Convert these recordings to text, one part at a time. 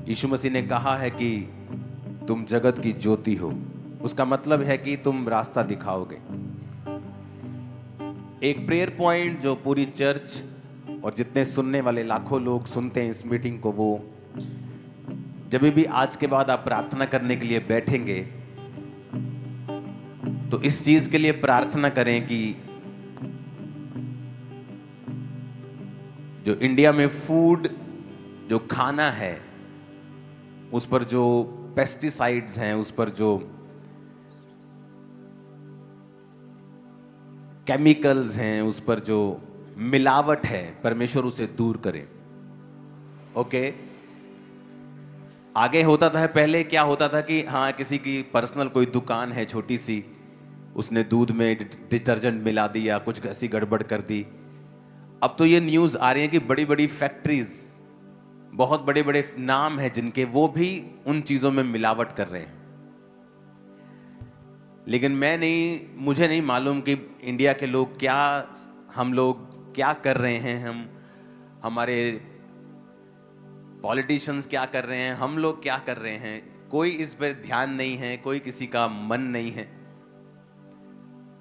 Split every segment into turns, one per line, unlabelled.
यीशु मसीह ने कहा है कि तुम जगत की ज्योति हो। उसका मतलब है कि तुम रास्ता दिखाओगे। एक प्रेयर पॉइंट जो पूरी चर्च और जितने सुनने वाले लाखों लोग सुनते हैं इस मीटिंग को, वो जब भी आज के बाद आप प्रार्थना करने के लिए बैठेंगे तो इस चीज के लिए प्रार्थना करें कि जो इंडिया में फूड, जो खाना है, उस पर जो पेस्टिसाइड्स हैं, उस पर जो केमिकल्स हैं, उस पर जो मिलावट है, परमेश्वर उसे दूर करे। ओके। आगे होता था, पहले क्या होता था कि हाँ, किसी की पर्सनल कोई दुकान है छोटी सी, उसने दूध में डिटर्जेंट मिला दिया, कुछ ऐसी गड़बड़ कर दी। अब तो ये न्यूज आ रही है कि बड़ी बड़ी फैक्ट्रीज, बहुत बड़े बड़े नाम हैं जिनके, वो भी उन चीजों में मिलावट कर रहे हैं। लेकिन मुझे नहीं मालूम कि इंडिया के लोग क्या, हम लोग क्या कर रहे हैं, हमारे पॉलिटिशियंस क्या कर रहे हैं, हम लोग क्या कर रहे हैं। कोई इस पर ध्यान नहीं है, कोई किसी का मन नहीं है।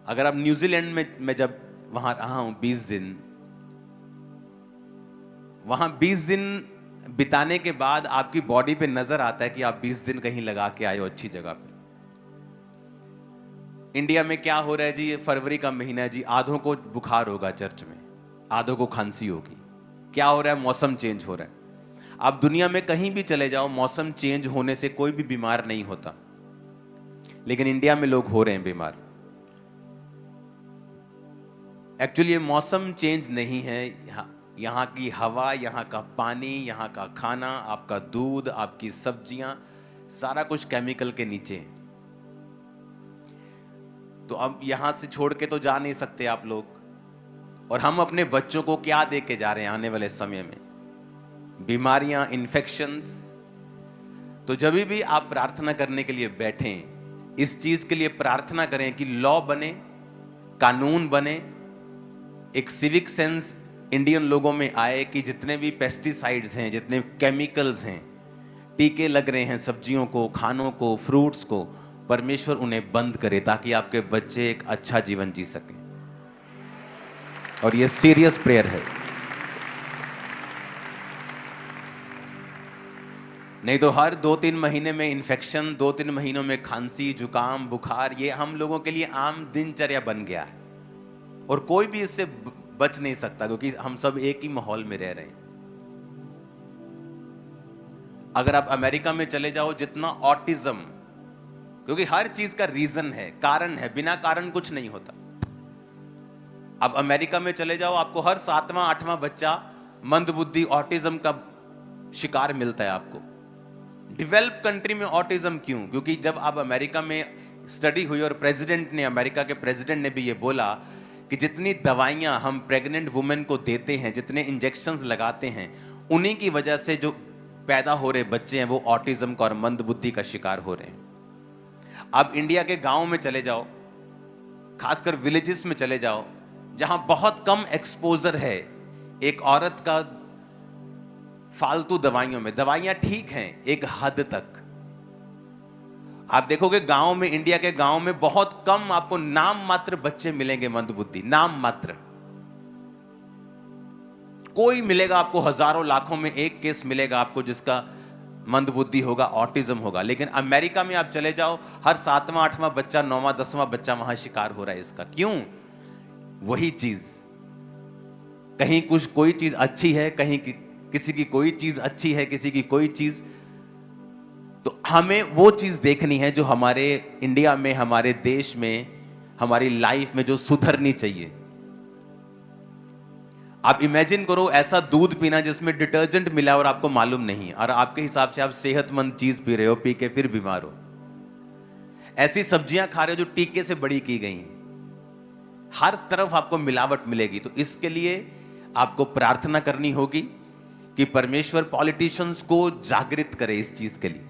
अगर आप न्यूजीलैंड में, मैं जब वहां रहा हूं 20 दिन, वहां 20 दिन बिताने के बाद आपकी बॉडी पे नजर आता है कि आप 20 दिन कहीं लगा के आए हो अच्छी जगह पे। इंडिया में क्या हो रहा है जी, ये फरवरी का महीना है जी, आधों को बुखार होगा चर्च में, आधों को खांसी होगी। क्या हो रहा है? मौसम चेंज हो रहा है। आप दुनिया में कहीं भी चले जाओ, मौसम चेंज होने से कोई भी बीमार नहीं होता, लेकिन इंडिया में लोग हो रहे हैं बीमार। एक्चुअली ये मौसम चेंज नहीं है, यहाँ की हवा, यहाँ का पानी, यहाँ का खाना, आपका दूध, आपकी सब्जियां, सारा कुछ केमिकल के नीचे है। तो अब यहां से छोड़ के तो जा नहीं सकते आप लोग। और हम अपने बच्चों को क्या दे के जा रहे हैं आने वाले समय में? बीमारियां, इन्फेक्शंस। तो जब भी आप प्रार्थना करने के लिए बैठें, इस चीज के लिए प्रार्थना करें कि लॉ बने, कानून बने, एक सिविक सेंस इंडियन लोगों में आए कि जितने भी पेस्टिसाइड्स हैं, जितने केमिकल्स हैं, टीके लग रहे हैं सब्जियों को, खानों को, फ्रूट्स को, परमेश्वर उन्हें बंद करे ताकि आपके बच्चे एक अच्छा जीवन जी सकें। और ये सीरियस प्रेयर है। नहीं तो हर 2-3 महीने में इन्फेक्शन, 2-3 महीनों में खांसी, जुकाम, बुखार, ये हम लोगों के लिए आम दिनचर्या बन गया है। और कोई भी इससे बच नहीं सकता, क्योंकि हम सब एक ही माहौल में रह रहे हैं। अगर आप अमेरिका में चले जाओ, जितना ऑटिज्म, क्योंकि हर चीज का रीजन है, कारण है, बिना कारण कुछ नहीं होता। अब अमेरिका में चले जाओ, आपको हर 7वां 8वां बच्चा मंदबुद्धि, ऑटिज्म का शिकार मिलता है आपको। डेवलप कंट्री में ऑटिज्म क्यों? क्योंकि जब आप अमेरिका में स्टडी हुई और प्रेसिडेंट ने, अमेरिका के प्रेसिडेंट ने भी ये बोला कि जितनी दवाइयां हम प्रेग्नेंट वुमेन को देते हैं, जितने इंजेक्शंस लगाते हैं, उन्हीं की वजह से जो पैदा हो रहे बच्चे हैं वो ऑटिज्म का और मंदबुद्धि का शिकार हो रहे हैं। आप इंडिया के गांव में चले जाओ, खासकर विलेजेस में चले जाओ, जहां बहुत कम एक्सपोजर है एक औरत का फालतू दवाइयों में। दवाइयां ठीक हैं एक हद तक। आप देखोगे गांव में, इंडिया के गांव में बहुत कम आपको नाम मात्र बच्चे मिलेंगे मंदबुद्धि, नाम मात्र। कोई मिलेगा आपको, हजारों लाखों में एक केस मिलेगा आपको जिसका मंदबुद्धि होगा, ऑटिज्म होगा। लेकिन अमेरिका में आप चले जाओ, हर 7वां 8वां बच्चा, 9वां 10वां बच्चा वहां शिकार हो रहा है इसका। क्यों? वही चीज, कहीं कुछ कोई चीज अच्छी है, कहीं किसी की कोई चीज अच्छी है, किसी की कोई चीज। तो हमें वो चीज देखनी है जो हमारे इंडिया में, हमारे देश में, हमारी लाइफ में जो सुधरनी चाहिए। आप इमेजिन करो ऐसा दूध पीना जिसमें डिटर्जेंट मिला और आपको मालूम नहीं, और आपके हिसाब से आप सेहतमंद चीज पी रहे हो, पी के फिर बीमार हो। ऐसी सब्जियां खा रहे हो जो टीके से बड़ी की गई हैं, हर तरफ आपको मिलावट मिलेगी। तो इसके लिए आपको प्रार्थना करनी होगी कि परमेश्वर पॉलिटिशियंस को जागृत करे इस चीज के लिए।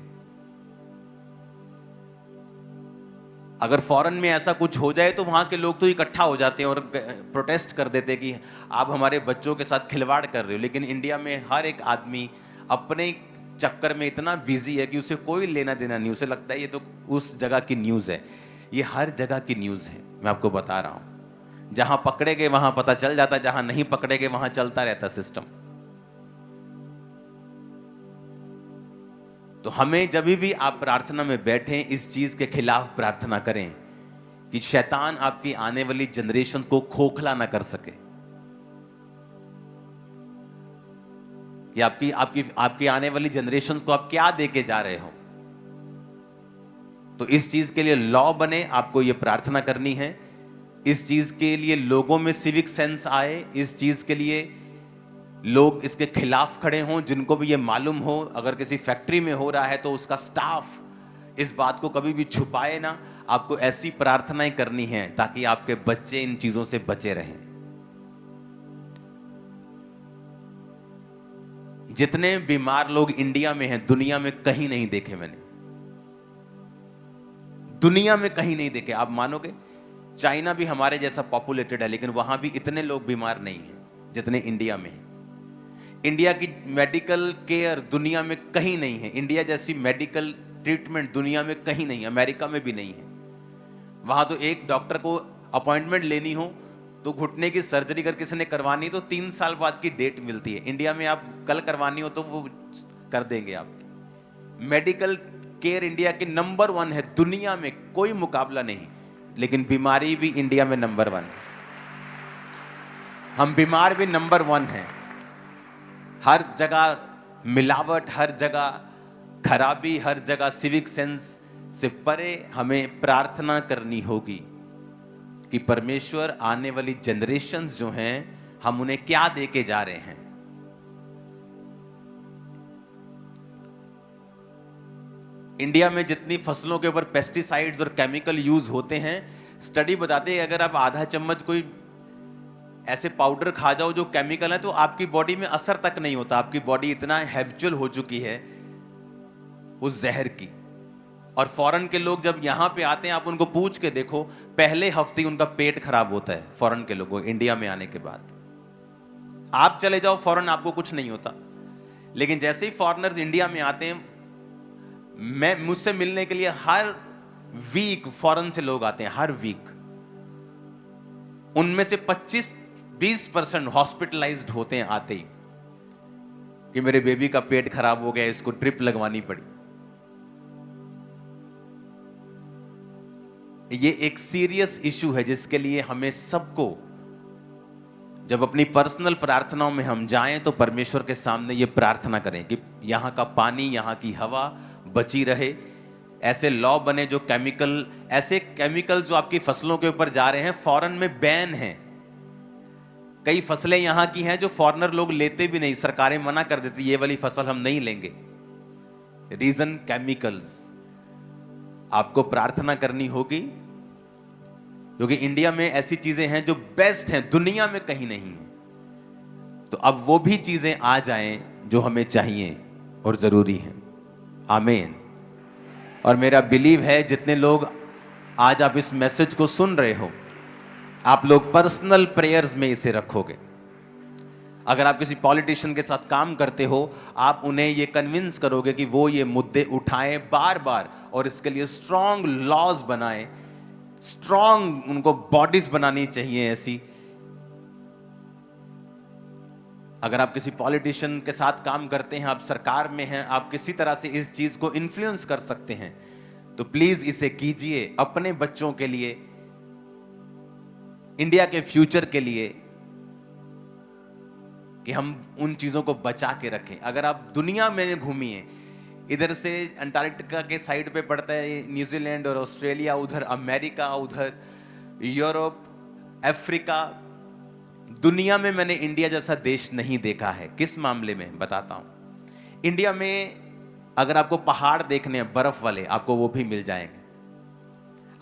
अगर फॉरेन में ऐसा कुछ हो जाए तो वहां के लोग तो इकट्ठा हो जाते हैं और प्रोटेस्ट कर देते हैं कि आप हमारे बच्चों के साथ खिलवाड़ कर रहे हो। लेकिन इंडिया में हर एक आदमी अपने चक्कर में इतना बिजी है कि उसे कोई लेना देना नहीं, उसे लगता है ये तो उस जगह की न्यूज़ है। ये हर जगह की न्यूज़ है, मैं आपको बता रहा हूं। जहां पकड़े गए वहां पता चल जाता, जहां नहीं पकड़े गए वहां चलता रहता सिस्टम। तो हमें जब भी आप प्रार्थना में बैठें, इस चीज के खिलाफ प्रार्थना करें कि शैतान आपकी आने वाली जनरेशन को खोखला ना कर सके, कि आपकी आपकी आपकी आने वाली जनरेशन को आप क्या देके जा रहे हो। तो इस चीज के लिए लॉ बने, आपको यह प्रार्थना करनी है। इस चीज के लिए लोगों में सिविक सेंस आए, इस चीज के लिए लोग इसके खिलाफ खड़े हों, जिनको भी ये मालूम हो अगर किसी फैक्ट्री में हो रहा है तो उसका स्टाफ इस बात को कभी भी छुपाए ना। आपको ऐसी प्रार्थनाएं करनी है ताकि आपके बच्चे इन चीजों से बचे रहें। जितने बीमार लोग इंडिया में हैं, दुनिया में कहीं नहीं देखे मैंने, दुनिया में कहीं नहीं देखे। आप मानोगे, चाइना भी हमारे जैसा पॉपुलेटेड है, लेकिन वहां भी इतने लोग बीमार नहीं हैं जितने इंडिया में हैं। इंडिया की मेडिकल केयर दुनिया में कहीं नहीं है, इंडिया जैसी मेडिकल ट्रीटमेंट दुनिया में कहीं नहीं, अमेरिका में भी नहीं है। वहां तो एक डॉक्टर को अपॉइंटमेंट लेनी हो तो घुटने की सर्जरी अगर किसी ने करवानी तो 3 साल बाद की डेट मिलती है। इंडिया में आप कल करवानी हो तो वो कर देंगे आपकी। मेडिकल केयर इंडिया के नंबर 1 है, दुनिया में कोई मुकाबला नहीं, लेकिन बीमारी भी इंडिया में नंबर 1 है। हम बीमार भी नंबर 1 हैं। हर जगह मिलावट, हर जगह खराबी, हर जगह सिविक सेंस से परे हमें प्रार्थना करनी होगी कि परमेश्वर आने वाली जनरेशन्स जो हैं, हम उन्हें क्या देके जा रहे हैं। इंडिया में जितनी फसलों के ऊपर पेस्टिसाइड्स और केमिकल यूज होते हैं, स्टडी बताते हैं अगर आप आधा चम्मच कोई ऐसे पाउडर खा जाओ जो केमिकल है तो आपकी बॉडी में असर तक नहीं होता। आपकी बॉडी इतना हैबिचुअल हो चुकी है उस जहर की। और फॉरेन के लोग जब यहां पे आते हैं, आप उनको पूछ के देखो, पहले हफ्ते उनका पेट खराब होता है फॉरेन के लोगों को। इंडिया में आने के बाद आप चले जाओ फॉरेन, आपको कुछ नहीं होता। लेकिन जैसे ही फॉरेनर्स इंडिया में आते हैं, मैं मुझसे मिलने के लिए हर वीक फॉरेन से लोग आते हैं, हर वीक। उनमें से 25-20% हॉस्पिटलाइज्ड होते हैं आते ही कि मेरे बेबी का पेट खराब हो गया, इसको ड्रिप लगवानी पड़ी। ये एक सीरियस इशू है जिसके लिए हमें सबको, जब अपनी पर्सनल प्रार्थनाओं में हम जाएं तो परमेश्वर के सामने ये प्रार्थना करें कि यहां का पानी, यहां की हवा बची रहे। ऐसे लॉ बने जो ऐसे केमिकल जो आपकी फसलों के ऊपर जा रहे हैं, फॉरेन में बैन है। कई फसलें यहां की हैं जो फॉरेनर लोग लेते भी नहीं, सरकारें मना कर देती, ये वाली फसल हम नहीं लेंगे। Reason chemicals. आपको प्रार्थना करनी होगी क्योंकि इंडिया में ऐसी चीजें हैं जो बेस्ट हैं, दुनिया में कहीं नहीं है। तो अब वो भी चीजें आ जाएं जो हमें चाहिए और जरूरी हैं। आमीन। और मेरा बिलीव है जितने लोग आज आप इस मैसेज को सुन रहे हो, आप लोग पर्सनल प्रेयर्स में इसे रखोगे। अगर आप किसी पॉलिटिशियन के साथ काम करते हो, आप उन्हें ये कन्विंस करोगे कि वो ये मुद्दे उठाएं बार बार और इसके लिए स्ट्रॉन्ग लॉज बनाएं, स्ट्रॉन्ग उनको बॉडीज बनानी चाहिए ऐसी। अगर आप किसी पॉलिटिशियन के साथ काम करते हैं, आप सरकार में हैं, आप किसी तरह से इस चीज को इन्फ्लुएंस कर सकते हैं, तो प्लीज इसे कीजिए अपने बच्चों के लिए, इंडिया के फ्यूचर के लिए, कि हम उन चीजों को बचा के रखें। अगर आप दुनिया में घूमिए, इधर से अंटार्कटिका के साइड पे पड़ता है न्यूजीलैंड और ऑस्ट्रेलिया, उधर अमेरिका, उधर यूरोप, अफ्रीका, दुनिया में मैंने इंडिया जैसा देश नहीं देखा है। किस मामले में बताता हूं। इंडिया में अगर आपको पहाड़ देखने हैं बर्फ वाले, आपको वो भी मिल जाएंगे।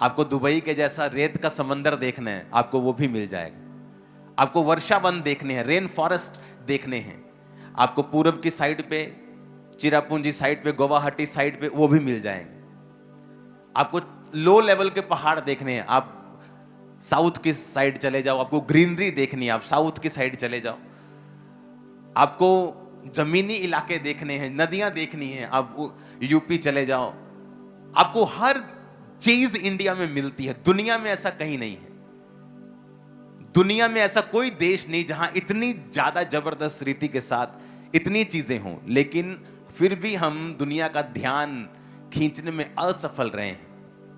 आपको दुबई के जैसा रेत का समंदर देखना है, आपको वो भी मिल जाएगा। आपको वर्षा वन देखने हैं, रेन फॉरेस्ट देखने हैं, आपको पूर्व की साइड पे, चिरापुंजी साइड पे, गुवाहाटी साइड पे वो भी मिल जाएंगे। आपको लो लेवल के पहाड़ देखने हैं, आप साउथ की साइड चले जाओ, आपको ग्रीनरी देखनी है, आप साउथ की साइड चले जाओ। आपको जमीनी इलाके देखने हैं, नदियां देखनी है, आप यूपी चले जाओ, आपको हर चीज इंडिया में मिलती है। दुनिया में ऐसा कहीं नहीं है, दुनिया में ऐसा कोई देश नहीं जहां इतनी ज्यादा जबरदस्त रीति के साथ इतनी चीजें हों, लेकिन फिर भी हम दुनिया का ध्यान खींचने में असफल रहे हैं।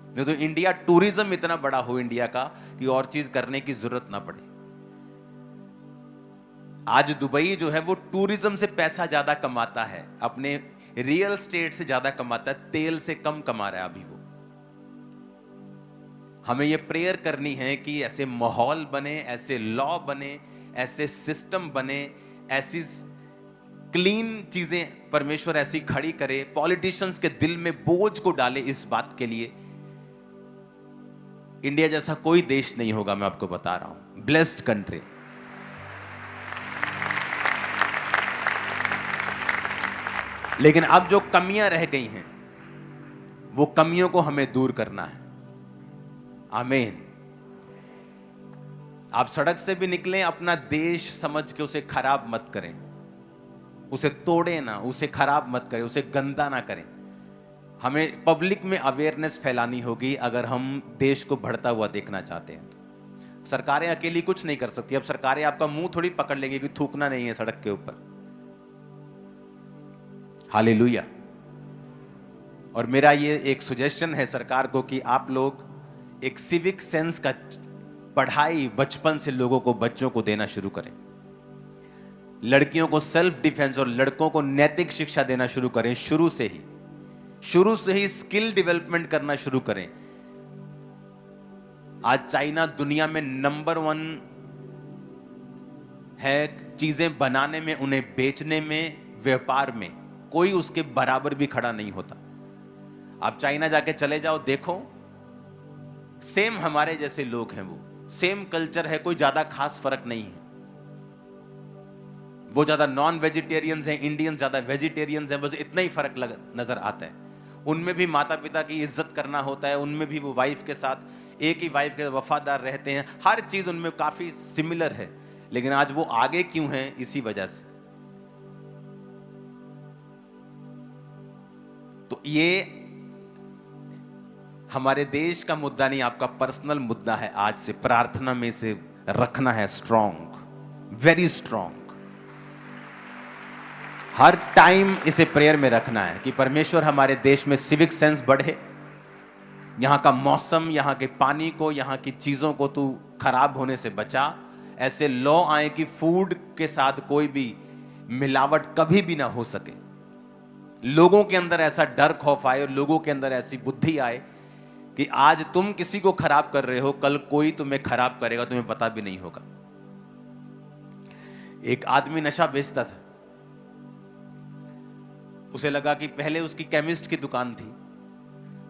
नहीं तो इंडिया टूरिज्म इतना बड़ा हो इंडिया का कि और चीज करने की जरूरत ना पड़े। आज दुबई जो है वो टूरिज्म से पैसा ज्यादा कमाता है, अपने रियल स्टेट से ज्यादा कमाता है, तेल से कम कमा रहा है अभी वो। हमें ये प्रेयर करनी है कि ऐसे माहौल बने, ऐसे लॉ बने, ऐसे सिस्टम बने, ऐसी क्लीन चीजें परमेश्वर ऐसी खड़ी करे, पॉलिटिशियंस के दिल में बोझ को डाले इस बात के लिए। इंडिया जैसा कोई देश नहीं होगा, मैं आपको बता रहा हूं। Blessed country. लेकिन अब जो कमियां रह गई हैं, वो कमियों को हमें दूर करना है। आमीन। आप सड़क से भी निकलें, अपना देश समझ के उसे खराब मत करें, उसे तोड़े ना, उसे खराब मत करें, उसे गंदा ना करें। हमें पब्लिक में अवेयरनेस फैलानी होगी अगर हम देश को बढ़ता हुआ देखना चाहते हैं तो। सरकारें अकेली कुछ नहीं कर सकती। अब सरकारें आपका मुंह थोड़ी पकड़ लेंगी कि थूकना नहीं है सड़क के ऊपर। हालेलुया। और मेरा ये एक सजेशन है सरकार को कि आप लोग एक सिविक सेंस का पढ़ाई बचपन से लोगों को, बच्चों को देना शुरू करें। लड़कियों को सेल्फ डिफेंस और लड़कों को नैतिक शिक्षा देना शुरू करें। शुरू से ही स्किल डेवलपमेंट करना शुरू करें। आज चाइना दुनिया में नंबर 1 है चीजें बनाने में, उन्हें बेचने में, व्यापार में। कोई उसके बराबर भी खड़ा नहीं होता। आप चाइना जाके चले जाओ, देखो सेम हमारे जैसे लोग हैं, वो सेम कल्चर है, कोई ज्यादा खास फर्क नहीं है। वो ज्यादा नॉन वेजिटेरियंस हैं, इंडियंस ज्यादा वेजिटेरियंस हैं, बस इतना ही फर्क नजर आता है। उनमें भी माता पिता की इज्जत करना होता है, उनमें भी वो वाइफ के साथ, एक ही वाइफ के वफादार रहते हैं। हर चीज उनमें काफी सिमिलर है। लेकिन आज वो आगे क्यों हैं? इसी वजह से। तो ये हमारे देश का मुद्दा नहीं, आपका पर्सनल मुद्दा है। आज से प्रार्थना में से रखना है स्ट्रॉन्ग, वेरी स्ट्रॉन्ग। हर टाइम इसे प्रेयर में रखना है कि परमेश्वर हमारे देश में सिविक सेंस बढ़े, यहां का मौसम, यहां के पानी को, यहां की चीजों को तू खराब होने से बचा। ऐसे लॉ आए कि फूड के साथ कोई भी मिलावट कभी भी ना हो सके। लोगों के अंदर ऐसा डर खौफ आए, लोगों के अंदर ऐसी बुद्धि आए कि आज तुम किसी को खराब कर रहे हो, कल कोई तुम्हें खराब करेगा, तुम्हें पता भी नहीं होगा। एक आदमी नशा बेचता था। उसे लगा कि पहले उसकी केमिस्ट की दुकान थी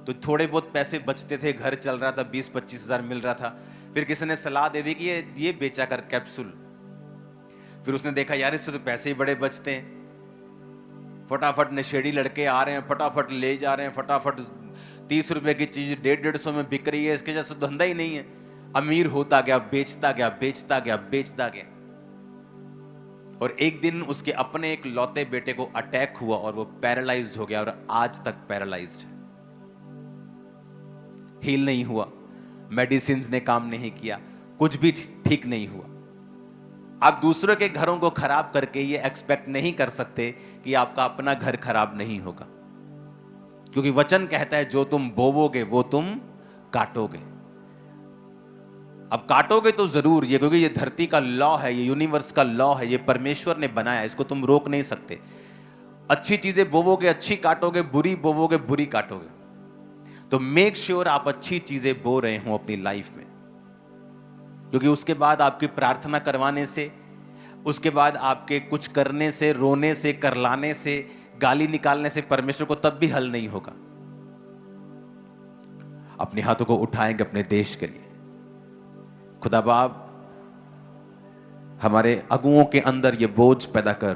तो थोड़े बहुत पैसे बचते थे, घर चल रहा था, 20-25 हजार मिल रहा था। फिर किसी ने सलाह दे दी कि ये बेचा कर कैप्सूल। फिर उसने देखा यार इससे तो पैसे ही बड़े बचते हैं। फटाफट नशेड़ी लड़के आ रहे हैं, फटाफट ले जा रहे हैं, फटाफट 30 रुपए की चीज 150-150 में बिक रही है। इसके जैसे धंधा ही नहीं है। अमीर होता गया, बेचता गया, बेचता गया, बेचता गया। और एक दिन उसके अपने एक लौते बेटे को अटैक हुआ और वो पैरालाइज्ड हो गया और आज तक पैरालाइज्ड है। हील नहीं हुआ, मेडिसिन ने काम नहीं किया, कुछ भी ठीक नहीं हुआ। आप दूसरों के घरों को खराब करके ये एक्सपेक्ट नहीं कर सकते कि आपका अपना घर खराब नहीं होगा, क्योंकि वचन कहता है जो तुम बोवोगे वो तुम काटोगे। अब काटोगे तो जरूर ये, क्योंकि ये धरती का लॉ है, ये यूनिवर्स का लॉ है, ये परमेश्वर ने बनाया, इसको तुम रोक नहीं सकते। अच्छी चीजें बोवोगे अच्छी काटोगे, बुरी बोवोगे बुरी काटोगे। तो मेक श्योर आप अच्छी चीजें बो रहे हो अपनी लाइफ में, क्योंकि उसके बाद आपकी प्रार्थना करवाने से, उसके बाद आपके कुछ करने से, रोने से, करलाने से, गाली निकालने से परमेश्वर को तब भी हल नहीं होगा। अपने हाथों को उठाएंगे अपने देश के लिए। खुदा बाप हमारे अगुओं के अंदर ये बोझ पैदा कर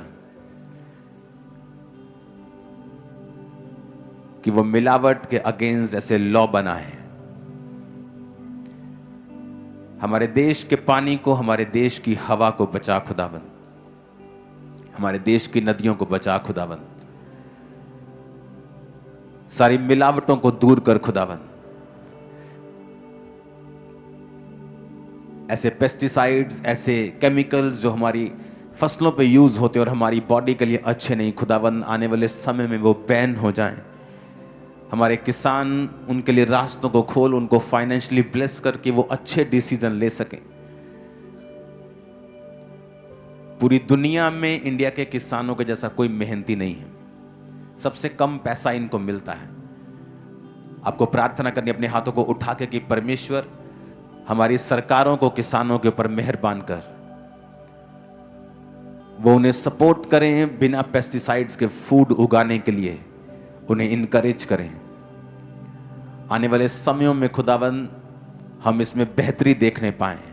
कि वो मिलावट के अगेंस्ट ऐसे लॉ बनाए। हमारे देश के पानी को, हमारे देश की हवा को बचा खुदाबंद। हमारे देश की नदियों को बचा खुदाबंद, सारी मिलावटों को दूर कर खुदाबंद। ऐसे पेस्टिसाइड्स, ऐसे केमिकल्स जो हमारी फसलों पे यूज होते और हमारी बॉडी के लिए अच्छे नहीं, खुदाबंद आने वाले समय में वो बैन हो जाएं। हमारे किसान, उनके लिए रास्तों को खोल, उनको फाइनेंशियली ब्लेस करके वो अच्छे डिसीजन ले सकें। पूरी दुनिया में इंडिया के किसानों के जैसा कोई मेहनती नहीं है, सबसे कम पैसा इनको मिलता है। आपको प्रार्थना करनी अपने हाथों को उठा के कि परमेश्वर हमारी सरकारों को किसानों के ऊपर मेहरबान कर, वो उन्हें सपोर्ट करें, बिना पेस्टिसाइड्स के फूड उगाने के लिए उन्हें इनकरेज करें। आने वाले समयों में खुदावंद हम इसमें बेहतरी देखने पाएं,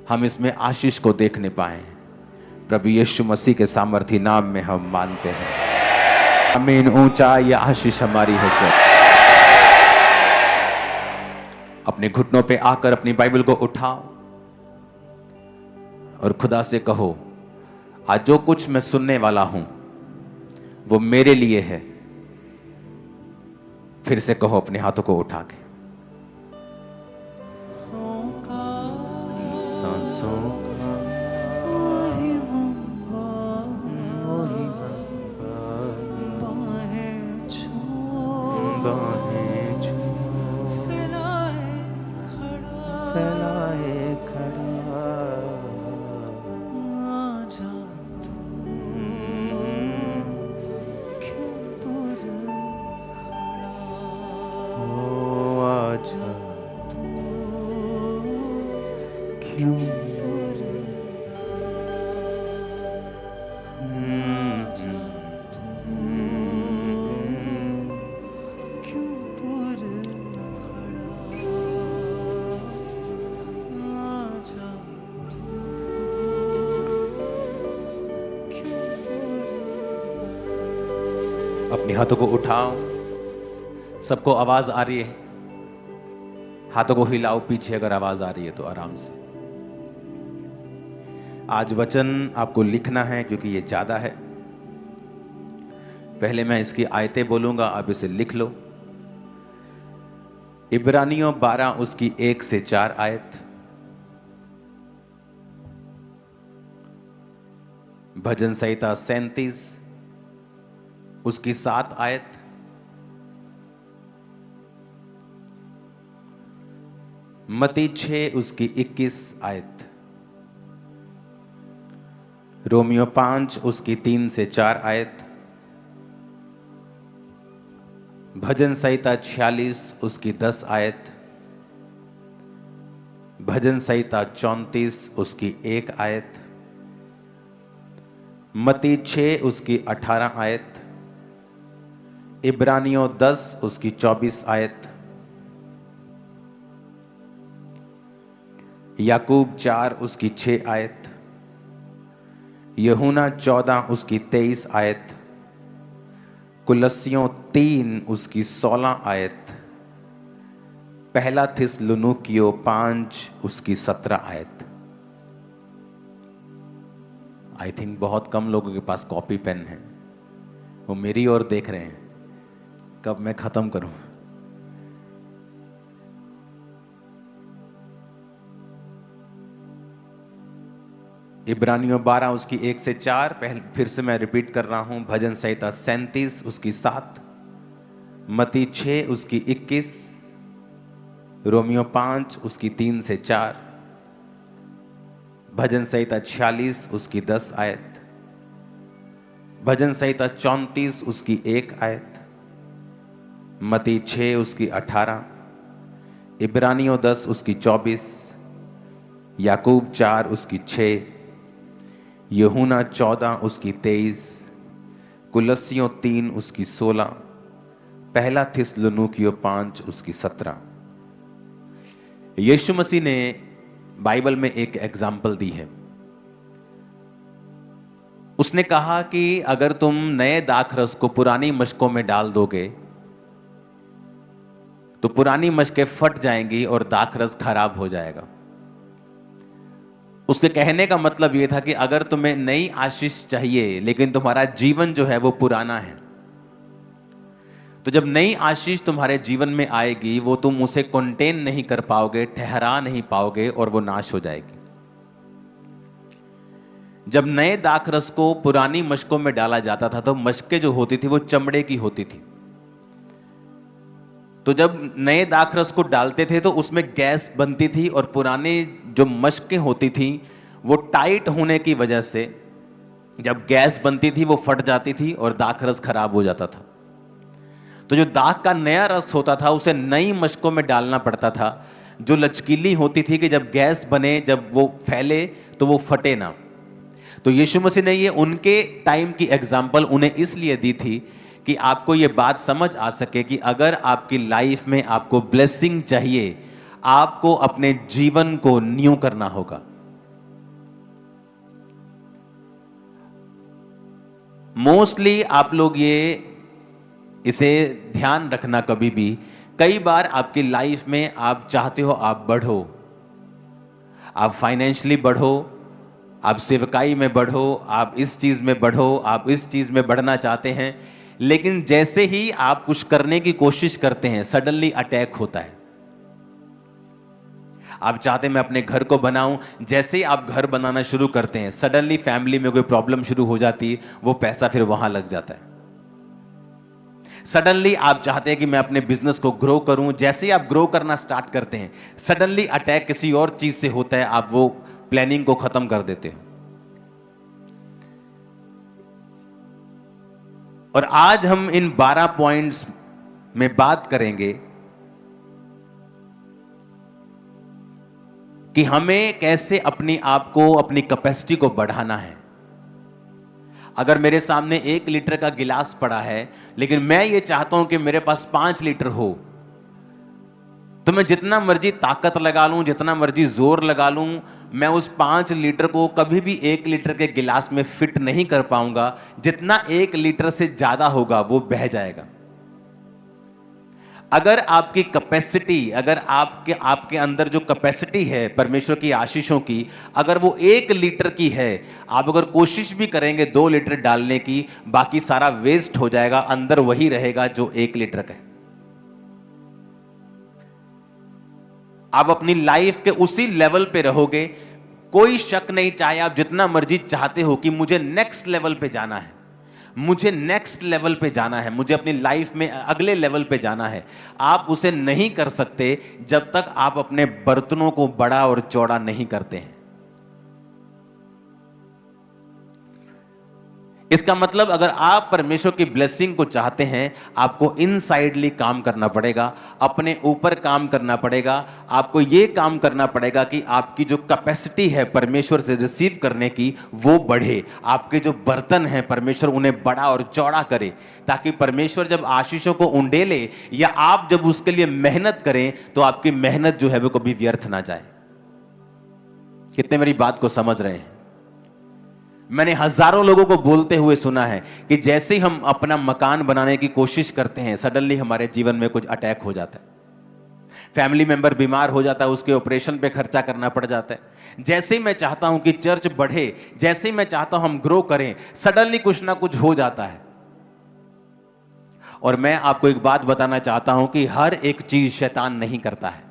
हम इसमें आशीष को देखने पाएं। प्रभु यीशु मसीह के सामर्थी नाम में हम मांगते हैं, आमीन। ऊंचा यह आशीष हमारी हो जाए। अपने घुटनों पे आकर अपनी बाइबल को उठाओ और खुदा से कहो, आज जो कुछ मैं सुनने वाला हूं वो मेरे लिए है। फिर से कहो अपने हाथों को उठा के, अपने हाथों को उठाओ। सबको आवाज आ रही है? हाथों को हिलाओ पीछे अगर आवाज आ रही है तो आराम से। आज वचन आपको लिखना है क्योंकि ये ज्यादा है। पहले मैं इसकी आयतें बोलूंगा, आप इसे लिख लो। इब्रानियों 12 उसकी 1 से 4 आयत, भजन संहिता 37 उसकी 7 आयत, मत्ती 6 उसकी 21 आयत, रोमियो 5 उसकी 3 से 4 आयत, भजन संहिता 46 उसकी 10 आयत, भजन संहिता 34 उसकी 1 आयत, मत्ती 6 उसकी 18 आयत, इब्रानियों 10 उसकी 24 आयत, याकूब 4 उसकी 6 आयत, यूहन्ना 14 उसकी 23 आयत, कुलस्सियों 3 उसकी 16 आयत, पहला थिस्सलुनीकियों 5 उसकी 17 आयत। आई थिंक बहुत कम लोगों के पास कॉपी पेन है, वो मेरी ओर देख रहे हैं कब मैं खत्म करूं। इब्रानियों 12 उसकी 1 से 4, फिर से मैं रिपीट कर रहा हूं। भजन संहिता 37 उसकी 7, मत्ती 6 उसकी 21, रोमियो 5 उसकी 3 से 4, भजन संहिता 46 उसकी 10 आयत, भजन संहिता 34 उसकी 1 आयत, मत्ती 6 उसकी 18, इब्रानियों 10 उसकी 24, याकूब 4 उसकी 6, यूहन्ना 14 उसकी 23, कुलस्सियों 3 उसकी 16, पहला थिस्सलुनीकियों 5 उसकी 17। यीशु मसीह ने बाइबल में एक एग्जाम्पल दी है। उसने कहा कि अगर तुम नए दाखरस को पुरानी मशकों में डाल दोगे तो पुरानी मशकें फट जाएंगी और दाखरस खराब हो जाएगा। उसके कहने का मतलब ये था कि अगर तुम्हें नई आशीष चाहिए लेकिन तुम्हारा जीवन जो है वो पुराना है, तो जब नई आशीष तुम्हारे जीवन में आएगी वो तुम उसे कंटेन नहीं कर पाओगे, ठहरा नहीं पाओगे और वो नाश हो जाएगी। जब नए दाखरस को पुरानी मशकों में डाला जाता था तो मशकें जो होती थी वो चमड़े की होती थी। तो जब नए दाखरस को डालते थे तो उसमें गैस बनती थी और पुराने जो मशकें होती थी वो टाइट होने की वजह से जब गैस बनती थी वो फट जाती थी और दाखरस खराब हो जाता था। तो जो दाख का नया रस होता था उसे नई मशकों में डालना पड़ता था, जो लचकीली होती थी कि जब गैस बने, जब वो फैले तो वो फटे ना। तो यीशु मसीह ने ये उनके टाइम की एग्जाम्पल उन्हें इसलिए दी थी कि आपको ये बात समझ आ सके कि अगर आपकी लाइफ में आपको ब्लेसिंग चाहिए, आपको अपने जीवन को न्यू करना होगा। मोस्टली आप लोग इसे ध्यान रखना कभी भी, कई बार आपकी लाइफ में आप चाहते हो आप बढ़ो, आप फाइनेंशियली बढ़ो, आप सेवकाई में बढ़ो, आप इस चीज में बढ़ो, आप इस चीज में बढ़ना चाहते हैं, लेकिन जैसे ही आप कुछ करने की कोशिश करते हैं सडनली अटैक होता है। आप चाहते हैं मैं अपने घर को बनाऊं, जैसे ही आप घर बनाना शुरू करते हैं सडनली फैमिली में कोई प्रॉब्लम शुरू हो जाती है, वो पैसा फिर वहां लग जाता है। सडनली आप चाहते हैं कि मैं अपने बिजनेस को ग्रो करूं, जैसे ही आप ग्रो करना स्टार्ट करते हैं सडनली अटैक किसी और चीज से होता है, आप वो प्लानिंग को खत्म कर देते हो। और आज हम इन 12 पॉइंट्स में बात करेंगे कि हमें कैसे अपनी आप को, अपनी कैपेसिटी को बढ़ाना है। अगर मेरे सामने 1 लीटर का गिलास पड़ा है लेकिन मैं ये चाहता हूं कि मेरे पास 5 लीटर हो, तो मैं जितना मर्जी ताकत लगा लूं, जितना मर्जी जोर लगा लूं, मैं उस 5 लीटर को कभी भी 1 लीटर के गिलास में फिट नहीं कर पाऊंगा। जितना 1 लीटर से ज्यादा होगा वो बह जाएगा। अगर आपकी कैपेसिटी, अगर आपके अंदर जो कैपेसिटी है परमेश्वर की आशीषों की, अगर वो 1 लीटर की है, आप अगर कोशिश भी करेंगे 2 लीटर डालने की, बाकी सारा वेस्ट हो जाएगा, अंदर वही रहेगा जो 1 लीटर का है। आप अपनी लाइफ के उसी लेवल पे रहोगे, कोई शक नहीं, चाहे आप जितना मर्जी चाहते हो कि मुझे नेक्स्ट लेवल पे जाना है, मुझे नेक्स्ट लेवल पे जाना है, मुझे अपनी लाइफ में अगले लेवल पे जाना है, आप उसे नहीं कर सकते जब तक आप अपने बर्तनों को बड़ा और चौड़ा नहीं करते हैं। इसका मतलब अगर आप परमेश्वर की ब्लेसिंग को चाहते हैं, आपको इनसाइडली काम करना पड़ेगा, अपने ऊपर काम करना पड़ेगा। आपको यह काम करना पड़ेगा कि आपकी जो कैपेसिटी है परमेश्वर से रिसीव करने की वो बढ़े। आपके जो बर्तन हैं परमेश्वर उन्हें बड़ा और चौड़ा करे, ताकि परमेश्वर जब आशीषों को उंडेले या आप जब उसके लिए मेहनत करें तो आपकी मेहनत जो है वो कभी व्यर्थ ना जाए। कितने मेरी बात को समझ रहे हैं? मैंने हजारों लोगों को बोलते हुए सुना है कि जैसे ही हम अपना मकान बनाने की कोशिश करते हैं सडनली हमारे जीवन में कुछ अटैक हो जाता है। फैमिली मेंबर बीमार हो जाता है, उसके ऑपरेशन पे खर्चा करना पड़ जाता है। जैसे ही मैं चाहता हूं कि चर्च बढ़े, जैसे ही मैं चाहता हूं हम ग्रो करें, सडनली कुछ ना कुछ हो जाता है। और मैं आपको एक बात बताना चाहता हूं कि हर एक चीज शैतान नहीं करता है।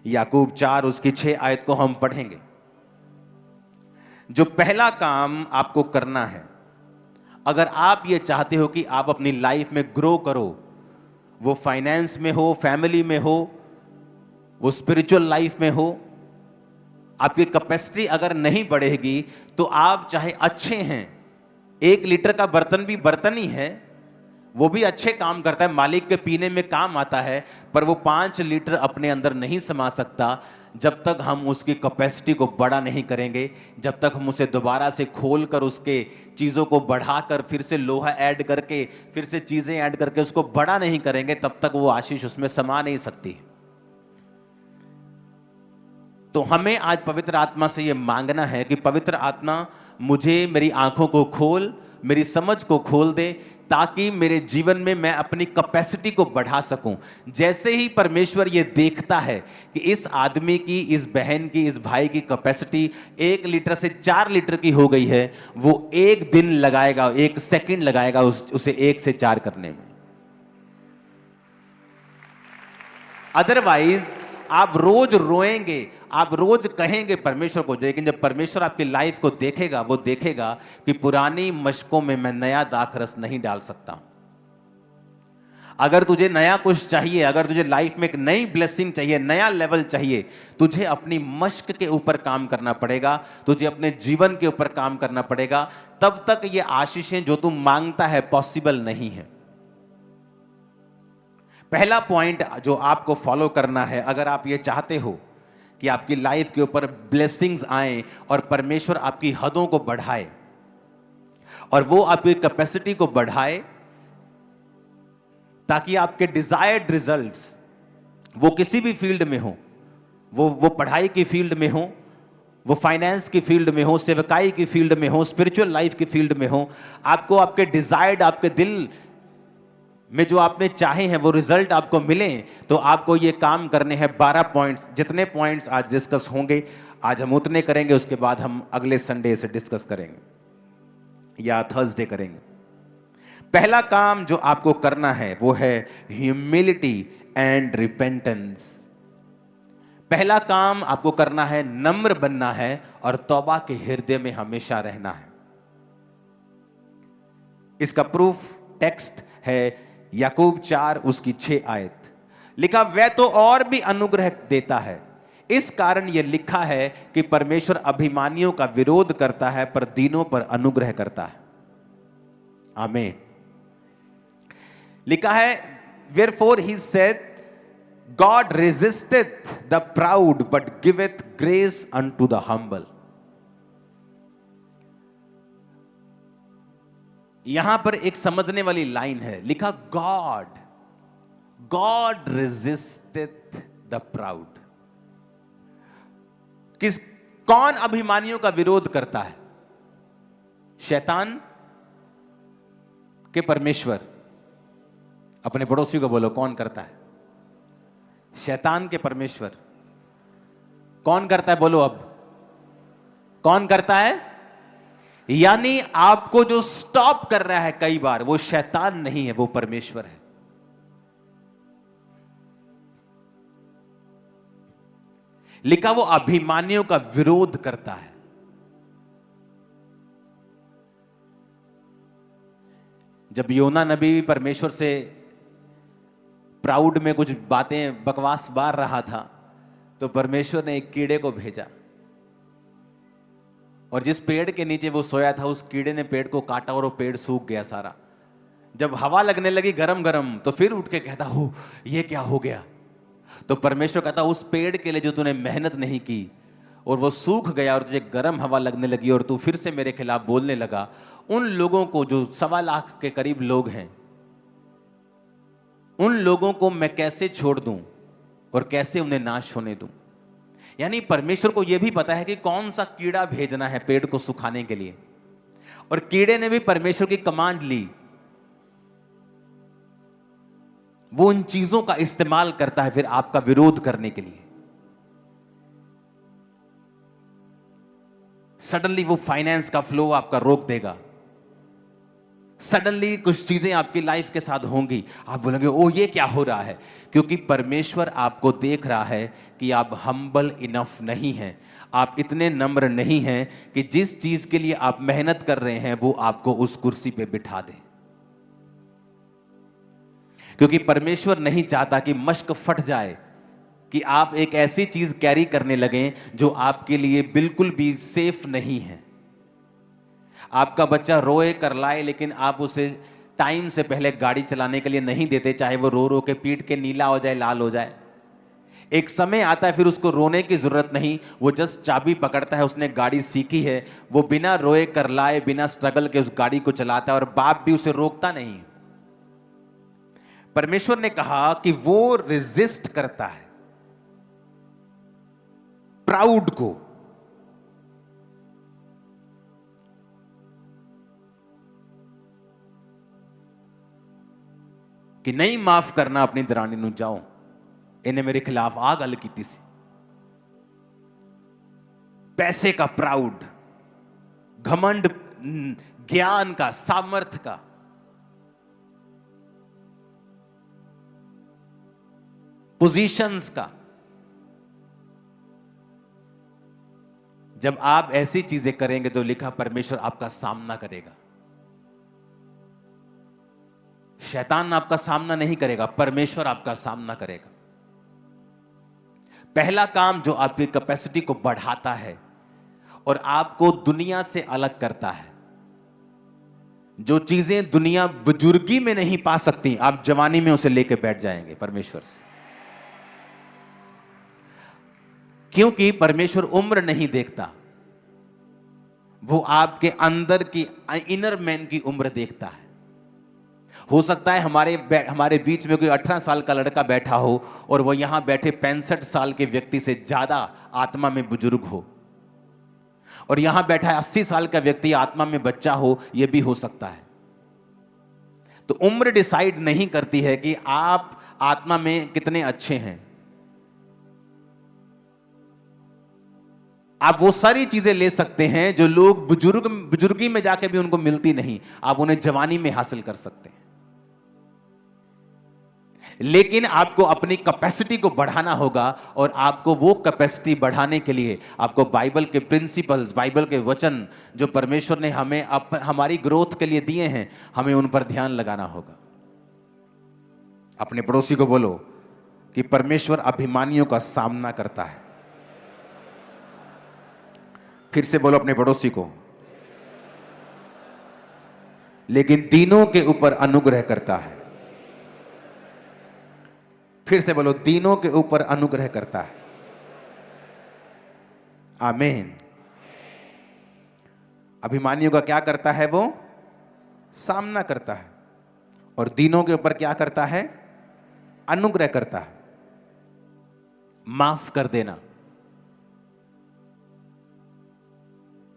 याकूब 4 उसकी 6 आयत को हम पढ़ेंगे। जो पहला काम आपको करना है, अगर आप ये चाहते हो कि आप अपनी लाइफ में ग्रो करो, वो फाइनेंस में हो, फैमिली में हो, वो स्पिरिचुअल लाइफ में हो, आपकी कैपेसिटी अगर नहीं बढ़ेगी तो आप चाहे अच्छे हैं, 1 लीटर का बर्तन भी बर्तन ही है, वो भी अच्छे काम करता है, मालिक के पीने में काम आता है, पर वो 5 लीटर अपने अंदर नहीं समा सकता जब तक हम उसकी कैपेसिटी को बड़ा नहीं करेंगे, जब तक हम उसे दोबारा से खोल कर उसके चीज़ों को बढ़ाकर फिर से लोहा ऐड करके फिर से चीज़ें ऐड करके उसको बड़ा नहीं करेंगे, तब तक वो आशीष उसमें समा नहीं सकती। तो हमें आज पवित्र आत्मा से ये मांगना है कि पवित्र आत्मा मुझे, मेरी आंखों को खोल, मेरी समझ को खोल दे, ताकि मेरे जीवन में मैं अपनी कैपेसिटी को बढ़ा सकूं। जैसे ही परमेश्वर ये देखता है कि इस आदमी की, इस बहन की, इस भाई की कैपेसिटी 1 लीटर से 4 लीटर की हो गई है, वो 1 दिन लगाएगा, 1 सेकंड लगाएगा उसे 1 से 4 करने में। अदरवाइज आप रोज रोएंगे, आप रोज कहेंगे परमेश्वर को, लेकिन जब परमेश्वर आपकी लाइफ को देखेगा, वो देखेगा कि पुरानी मशकों में मैं नया दाखरस नहीं डाल सकता। अगर तुझे नया कुछ चाहिए, अगर तुझे लाइफ में एक नई ब्लेसिंग चाहिए, नया लेवल चाहिए, तुझे अपनी मशक के ऊपर काम करना पड़ेगा, तुझे अपने जीवन के ऊपर काम करना पड़ेगा। तब तक ये आशीषें जो तू मांगता है पॉसिबल नहीं है। पहला पॉइंट जो आपको फॉलो करना है, अगर आप ये चाहते हो कि आपकी लाइफ के ऊपर ब्लेसिंग्स आए और परमेश्वर आपकी हदों को बढ़ाए और वो आपकी कैपेसिटी को बढ़ाए, ताकि आपके डिजायर्ड रिजल्ट्स वो किसी भी फील्ड में हो, वो पढ़ाई की फील्ड में हो, वो फाइनेंस की फील्ड में हो, सेवकाई की फील्ड में हो, स्पिरिचुअल लाइफ की फील्ड में हो, आपको आपके डिजायर्ड, आपके दिल में जो आपने चाहे हैं वो रिजल्ट आपको मिले, तो आपको ये काम करने हैं। 12 पॉइंट्स, जितने पॉइंट्स आज डिस्कस होंगे, आज हम उतने करेंगे, उसके बाद हम अगले संडे से डिस्कस करेंगे या थर्सडे करेंगे। पहला काम जो आपको करना है वो है ह्यूमिलिटी एंड रिपेंटेंस। पहला काम आपको करना है, नम्र बनना है और तौबा के हृदय में हमेशा रहना है। इसका प्रूफ टेक्स्ट है याकूब 4 उसकी 6 आयत। लिखा, वह तो और भी अनुग्रह देता है, इस कारण यह लिखा है कि परमेश्वर अभिमानियों का विरोध करता है पर दीनों पर अनुग्रह करता है। आमीन। लिखा है, wherefore he said, God resisteth the proud but giveth grace unto the humble। यहां पर एक समझने वाली लाइन है। लिखा, गॉड रेजिस्टेथ द प्राउड। कौन अभिमानियों का विरोध करता है? शैतान के परमेश्वर? अपने पड़ोसी को बोलो, कौन करता है? शैतान के परमेश्वर। कौन करता है? बोलो अब, कौन करता है? यानी आपको जो स्टॉप कर रहा है कई बार, वो शैतान नहीं है, वो परमेश्वर है। लिखा, वो अभिमानियों का विरोध करता है। जब योना नबी परमेश्वर से प्राउड में कुछ बातें बकवास बार रहा था, तो परमेश्वर ने एक कीड़े को भेजा, और जिस पेड़ के नीचे वो सोया था, उस कीड़े ने पेड़ को काटा और वो पेड़ सूख गया सारा। जब हवा लगने लगी गरम गरम, तो फिर उठ के कहता, हो ये क्या हो गया? तो परमेश्वर कहता, उस पेड़ के लिए जो तूने मेहनत नहीं की और वो सूख गया और तुझे गर्म हवा लगने लगी और तू फिर से मेरे खिलाफ बोलने लगा, उन लोगों को जो 1.25 लाख के करीब लोग हैं, उन लोगों को मैं कैसे छोड़ दूं और कैसे उन्हें नाश होने दूं? यानी परमेश्वर को यह भी पता है कि कौन सा कीड़ा भेजना है पेड़ को सुखाने के लिए, और कीड़े ने भी परमेश्वर की कमांड ली। वो उन चीजों का इस्तेमाल करता है फिर आपका विरोध करने के लिए। सडनली वो फाइनेंस का फ्लो आपका रोक देगा, सडनली कुछ चीजें आपकी लाइफ के साथ होंगी, आप बोलेंगे ओ ये क्या हो रहा है? क्योंकि परमेश्वर आपको देख रहा है कि आप हम्बल इनफ नहीं हैं, आप इतने नम्र नहीं हैं कि जिस चीज के लिए आप मेहनत कर रहे हैं वो आपको उस कुर्सी पे बिठा दे। क्योंकि परमेश्वर नहीं चाहता कि मश्क फट जाए, कि आप एक ऐसी चीज कैरी करने लगें जो आपके लिए बिल्कुल भी सेफ नहीं है। आपका बच्चा रोए करलाए, लेकिन आप उसे टाइम से पहले गाड़ी चलाने के लिए नहीं देते, चाहे वो रो रो के पीट के नीला हो जाए, लाल हो जाए। एक समय आता है फिर उसको रोने की जरूरत नहीं, वो जस्ट चाबी पकड़ता है, उसने गाड़ी सीखी है, वो बिना रोए करलाए, बिना स्ट्रगल के उस गाड़ी को चलाता है, और बाप भी उसे रोकता नहीं। परमेश्वर ने कहा कि वो रेजिस्ट करता है प्राउड को। कि नहीं माफ करना अपनी दरानी नूं जाओ, इन्हें मेरे खिलाफ आ गल की सी। पैसे का प्राउड, घमंड, ज्ञान का, सामर्थ का, पोजीशंस का। जब आप ऐसी चीजें करेंगे तो लिखा परमेश्वर आपका सामना करेगा। शैतान आपका सामना नहीं करेगा, परमेश्वर आपका सामना करेगा। पहला काम जो आपकी कैपेसिटी को बढ़ाता है और आपको दुनिया से अलग करता है, जो चीजें दुनिया बुजुर्गी में नहीं पा सकती, आप जवानी में उसे लेके बैठ जाएंगे परमेश्वर से। क्योंकि परमेश्वर उम्र नहीं देखता, वो आपके अंदर की, इनर मैन की उम्र देखता है। हो सकता है हमारे बीच में कोई 18 साल का लड़का बैठा हो और वो यहां बैठे 65 साल के व्यक्ति से ज्यादा आत्मा में बुजुर्ग हो, और यहां बैठा है 80 साल का व्यक्ति आत्मा में बच्चा हो, यह भी हो सकता है। तो उम्र डिसाइड नहीं करती है कि आप आत्मा में कितने अच्छे हैं। आप वो सारी चीजें ले सकते हैं जो लोग बुजुर्गी में जाके भी उनको मिलती नहीं, आप उन्हें जवानी में हासिल कर सकते हैं। लेकिन आपको अपनी कैपेसिटी को बढ़ाना होगा, और आपको वो कैपेसिटी बढ़ाने के लिए आपको बाइबल के प्रिंसिपल्स, बाइबल के वचन जो परमेश्वर ने हमें हमारी ग्रोथ के लिए दिए हैं, हमें उन पर ध्यान लगाना होगा। अपने पड़ोसी को बोलो कि परमेश्वर अभिमानियों का सामना करता है। फिर से बोलो अपने पड़ोसी को, लेकिन दीनों के ऊपर अनुग्रह करता है। फिर से बोलो, दीनों के ऊपर अनुग्रह करता है। आमीन। अभिमानियों का क्या करता है? वो सामना करता है। और दीनों के ऊपर क्या करता है? अनुग्रह करता है, माफ कर देना।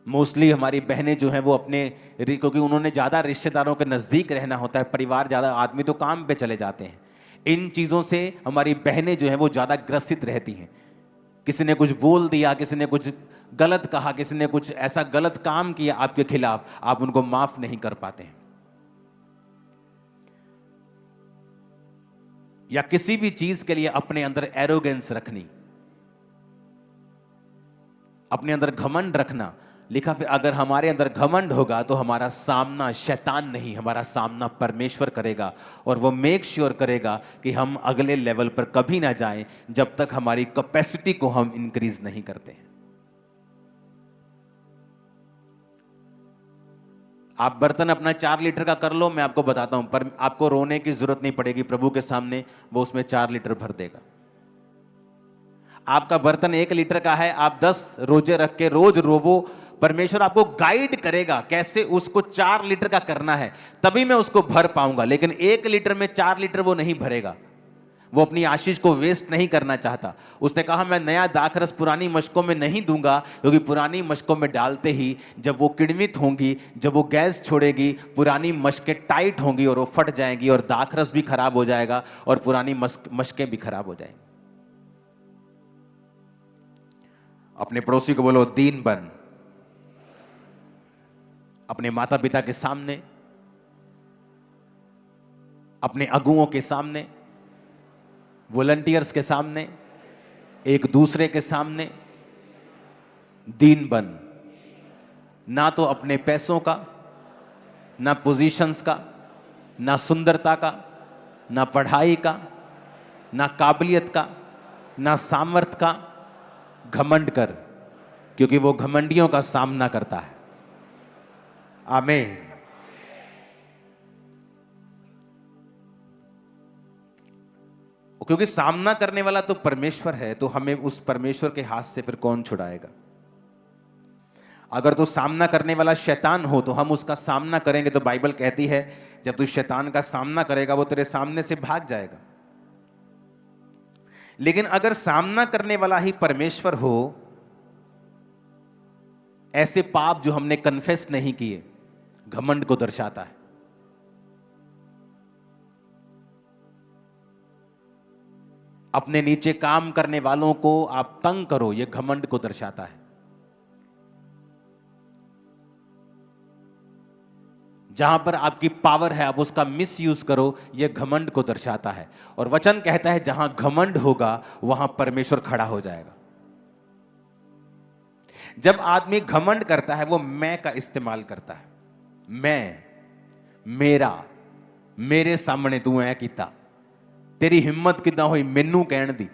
मोस्टली हमारी बहनें जो हैं वो अपने, क्योंकि उन्होंने ज़्यादा रिश्तेदारों के नज़दीक रहना होता है, परिवार ज़्यादा, आदमी तो काम पे चले जाते हैं। इन चीज़ों से हमारी बहनें जो हैं वो ज़्यादा ग्रसित रहती हैं। किसी ने कुछ बोल दिया, किसी ने कुछ गलत कहा, किसी ने कुछ ऐसा गलत काम किया आपके खिलाफ, आप उनको माफ नहीं कर पाते हैं। या किसी भी चीज के लिए अपने अंदर एरोगेंस रखनी, अपने अंदर घमंड रखना। लिखा फिर अगर हमारे अंदर घमंड होगा तो हमारा सामना शैतान नहीं, हमारा सामना परमेश्वर करेगा, और वो मेक श्योर करेगा कि हम अगले लेवल पर कभी ना जाएं जब तक हमारी कैपेसिटी को हम इंक्रीज नहीं करते हैं। आप बर्तन अपना 4 लीटर का कर लो, मैं आपको बताता हूं, पर आपको रोने की जरूरत नहीं पड़ेगी। प्रभु के सामने वो उसमें 4 लीटर भर देगा। आपका बर्तन 1 लीटर का है, आप 10 रोजे रख के रोज रोवो, परमेश्वर आपको गाइड करेगा कैसे उसको 4 लीटर का करना है, तभी मैं उसको भर पाऊंगा। लेकिन 1 लीटर में 4 लीटर वो नहीं भरेगा। वो अपनी आशीष को वेस्ट नहीं करना चाहता। उसने कहा मैं नया दाखरस पुरानी मशकों में नहीं दूंगा, क्योंकि पुरानी मशकों में डालते ही जब वो किण्वित होंगी, जब वो गैस छोड़ेगी, पुरानी मशकें टाइट होंगी और वो फट जाएंगी, और दाखरस भी खराब हो जाएगा और पुरानी मशकें भी खराब हो जाएंगी। अपने पड़ोसी को बोलो, दीन बन। अपने माता पिता के सामने, अपने अगुओं के सामने, वॉलंटियर्स के सामने, एक दूसरे के सामने दीन बन। ना तो अपने पैसों का, ना पोजीशंस का, ना सुंदरता का, ना पढ़ाई का, ना काबिलियत का, ना सामर्थ का घमंड कर, क्योंकि वो घमंडियों का सामना करता है। आमीन। क्योंकि सामना करने वाला तो परमेश्वर है, तो हमें उस परमेश्वर के हाथ से फिर कौन छुड़ाएगा? अगर तो सामना करने वाला शैतान हो तो हम उसका सामना करेंगे, तो बाइबल कहती है जब तू शैतान का सामना करेगा वो तेरे सामने से भाग जाएगा। लेकिन अगर सामना करने वाला ही परमेश्वर हो, ऐसे पाप जो हमने कन्फेस नहीं किए घमंड को दर्शाता है। अपने नीचे काम करने वालों को आप तंग करो, यह घमंड को दर्शाता है। जहां पर आपकी पावर है आप उसका मिस यूज करो, यह घमंड को दर्शाता है। और वचन कहता है जहां घमंड होगा वहां परमेश्वर खड़ा हो जाएगा। जब आदमी घमंड करता है वो मैं का इस्तेमाल करता है। मैं, मेरा, मेरे सामने तू ऐ कीता, तेरी हिम्मत कितना हुई मैनू कहण दी।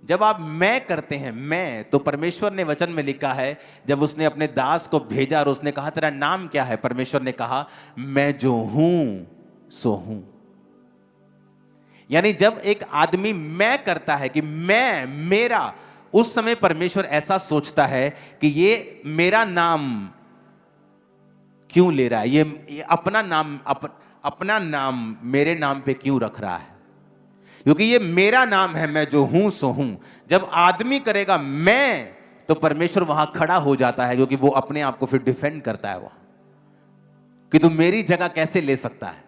जब आप मैं करते हैं, मैं, तो परमेश्वर ने वचन में लिखा है जब उसने अपने दास को भेजा और उसने कहा तेरा नाम क्या है, परमेश्वर ने कहा मैं जो हूं सो हूं। यानी जब एक आदमी मैं करता है कि मैं, मेरा, उस समय परमेश्वर ऐसा सोचता है कि ये मेरा नाम क्यों ले रहा है, ये अपना नाम अपना नाम मेरे नाम पे क्यों रख रहा है, क्योंकि ये मेरा नाम है, मैं जो हूं सो हूं। जब आदमी करेगा मैं, तो परमेश्वर वहां खड़ा हो जाता है, क्योंकि वो अपने आप को फिर डिफेंड करता है वहां कि तू मेरी जगह कैसे ले सकता है,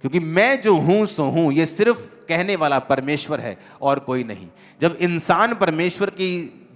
क्योंकि मैं जो हूं सो हूं ये सिर्फ कहने वाला परमेश्वर है और कोई नहीं। जब इंसान परमेश्वर की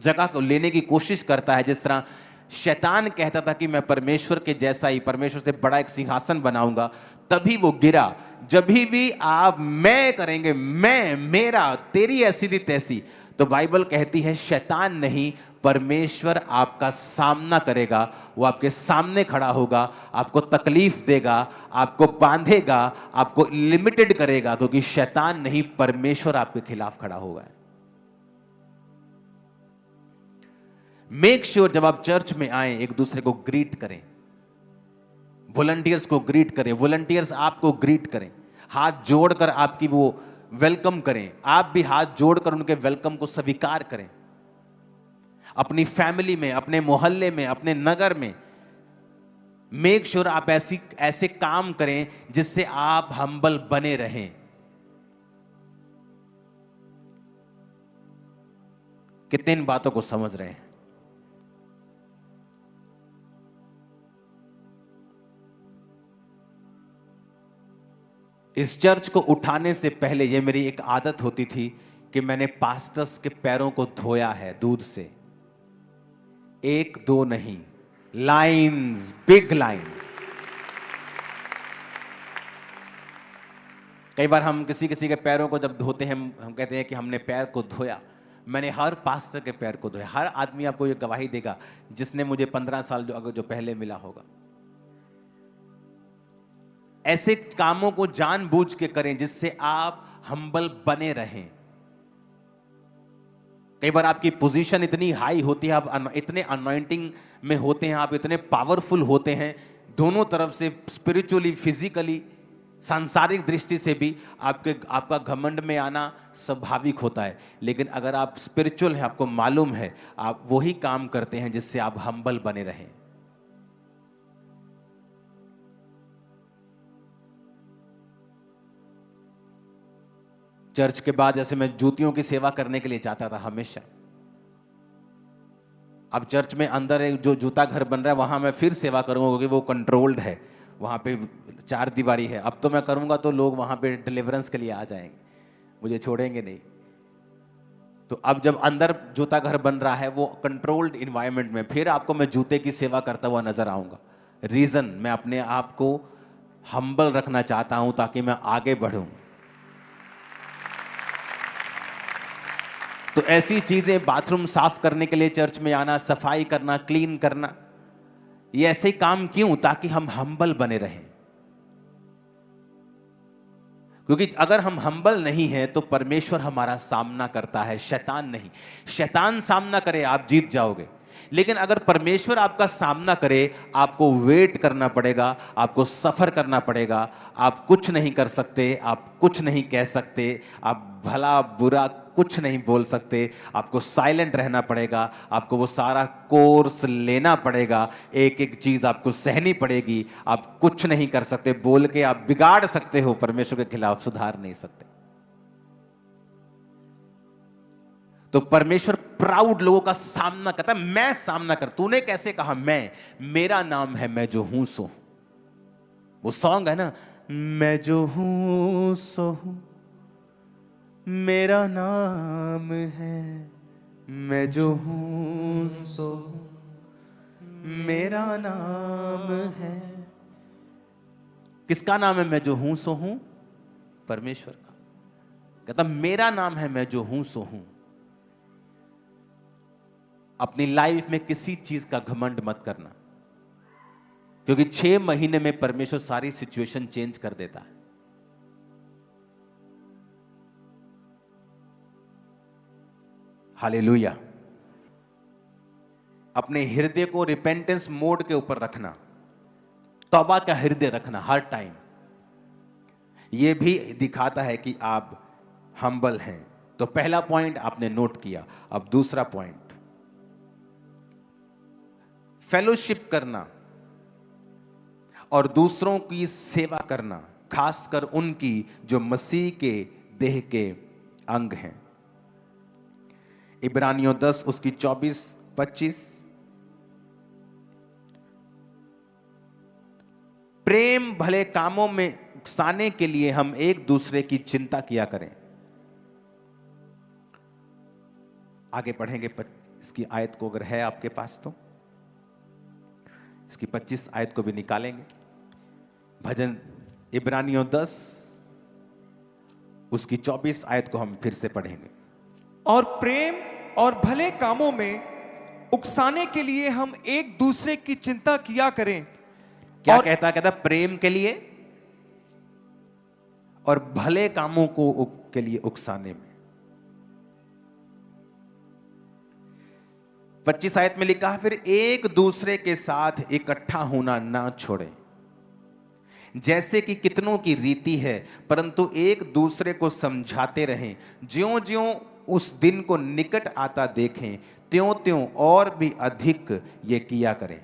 जगह को लेने की कोशिश करता है, जिस तरह शैतान कहता था कि मैं परमेश्वर के जैसा ही, परमेश्वर से बड़ा एक सिंहासन बनाऊंगा, तभी वो गिरा। जब भी आप मैं करेंगे, मैं, मेरा, तेरी ऐसी दी तैसी, तो बाइबल कहती है शैतान नहीं, परमेश्वर आपका सामना करेगा। वो आपके सामने खड़ा होगा, आपको तकलीफ देगा, आपको बांधेगा, आपको लिमिटेड करेगा, क्योंकि शैतान नहीं, परमेश्वर आपके खिलाफ खड़ा होगा। मेक श्योर जब आप चर्च में आए एक दूसरे को ग्रीट करें, वॉलंटियर्स को ग्रीट करें, वॉलंटियर्स आपको ग्रीट करें, हाथ जोड़कर आपकी वो वेलकम करें, आप भी हाथ जोड़कर उनके वेलकम को स्वीकार करें। अपनी फैमिली में, अपने मोहल्ले में, अपने नगर में मेक श्योर आप ऐसे काम करें जिससे आप हम्बल बने रहें। कितने इन बातों को समझ रहे हैं? इस चर्च को उठाने से पहले यह मेरी एक आदत होती थी कि मैंने पास्टर्स के पैरों को धोया है दूध से। एक दो नहीं, लाइन्स, बिग लाइन। कई बार हम किसी के पैरों को जब धोते हैं, हम कहते हैं कि हमने पैर को धोया। मैंने हर पास्टर के पैर को धोया। हर आदमी आपको यह गवाही देगा जिसने मुझे 15 साल जो पहले मिला होगा। ऐसे कामों को जानबूझ के करें जिससे आप हम्बल बने रहें। कई बार आपकी पोजीशन इतनी हाई होती है, आप इतने अनॉइंटिंग में होते हैं, आप इतने पावरफुल होते हैं, दोनों तरफ से, स्पिरिचुअली, फिजिकली, सांसारिक दृष्टि से भी आपका घमंड में आना स्वाभाविक होता है। लेकिन अगर आप स्पिरिचुअल हैं, आपको मालूम है, आप वही काम करते हैं जिससे आप हम्बल बने रहें। चर्च के बाद जैसे मैं जूतियों की सेवा करने के लिए जाता था हमेशा। अब चर्च में अंदर एक जो जूता घर बन रहा है वहां मैं फिर सेवा करूंगा, क्योंकि वो कंट्रोल्ड है, वहां पे 4 दीवारी है। अब तो मैं करूंगा तो लोग वहां पे डिलीवरेंस के लिए आ जाएंगे, मुझे छोड़ेंगे नहीं। तो अब जब अंदर जूता घर बन रहा है वो कंट्रोल्ड इन्वायरमेंट में, फिर आपको मैं जूते की सेवा करता हुआ नजर आऊंगा। रीजन, मैं अपने आप को हम्बल रखना चाहता हूं ताकि मैं आगे बढ़ूं। तो ऐसी चीजें, बाथरूम साफ करने के लिए चर्च में आना, सफाई करना, क्लीन करना, ये ऐसे काम क्यों? ताकि हम हम्बल बने रहें। क्योंकि अगर हम हम्बल नहीं हैं तो परमेश्वर हमारा सामना करता है, शैतान नहीं। शैतान सामना करे आप जीत जाओगे, लेकिन अगर परमेश्वर आपका सामना करे आपको वेट करना पड़ेगा, आपको सफर करना पड़ेगा। आप कुछ नहीं कर सकते, आप कुछ नहीं कह सकते, आप भला बुरा कुछ नहीं बोल सकते, आपको साइलेंट रहना पड़ेगा, आपको वो सारा कोर्स लेना पड़ेगा, एक एक चीज आपको सहनी पड़ेगी। आप कुछ नहीं कर सकते, बोल के आप बिगाड़ सकते हो, परमेश्वर के खिलाफ सुधार नहीं सकते। तो परमेश्वर प्राउड लोगों का सामना करता है। मैं सामना कर, तूने कैसे कहा मैं, मेरा नाम है मैं जो हूं सो। वो सॉन्ग है ना, मैं जो हूं सो हूं, मेरा नाम है मैं जो हूं सो, मेरा नाम है। किसका नाम है मैं जो हूं सो हूं? परमेश्वर का। कहता मेरा नाम है मैं जो हूं सो हूं। अपनी लाइफ में किसी चीज का घमंड मत करना, क्योंकि 6 महीने में परमेश्वर सारी सिचुएशन चेंज कर देता है। हालेलुया। अपने हृदय को रिपेंटेंस मोड के ऊपर रखना, तौबा का हृदय रखना हर टाइम। यह भी दिखाता है कि आप हम्बल हैं। तो पहला पॉइंट आपने नोट किया। अब दूसरा पॉइंट, फेलोशिप करना और दूसरों की सेवा करना, खासकर उनकी जो मसीह के देह के अंग हैं। इब्रानियों 10 उसकी 24-25। प्रेम भले कामों में उकसाने के लिए हम एक दूसरे की चिंता किया करें। आगे पढ़ेंगे इसकी आयत को, अगर है आपके पास तो इसकी 25 आयत को भी निकालेंगे। भजन इब्रानियों 10 उसकी 24 आयत को हम फिर से पढ़ेंगे।
और प्रेम और भले कामों में उकसाने के लिए हम एक दूसरे की चिंता किया करें।
क्या कहता प्रेम के लिए और भले कामों के लिए उकसाने में। 25 आयत में लिखा है, फिर एक दूसरे के साथ इकट्ठा होना ना छोड़ें, जैसे कि कितनों की रीति है, परंतु एक दूसरे को समझाते रहें, ज्यों ज्यों उस दिन को निकट आता देखें, त्यों त्यों और भी अधिक ये किया करें।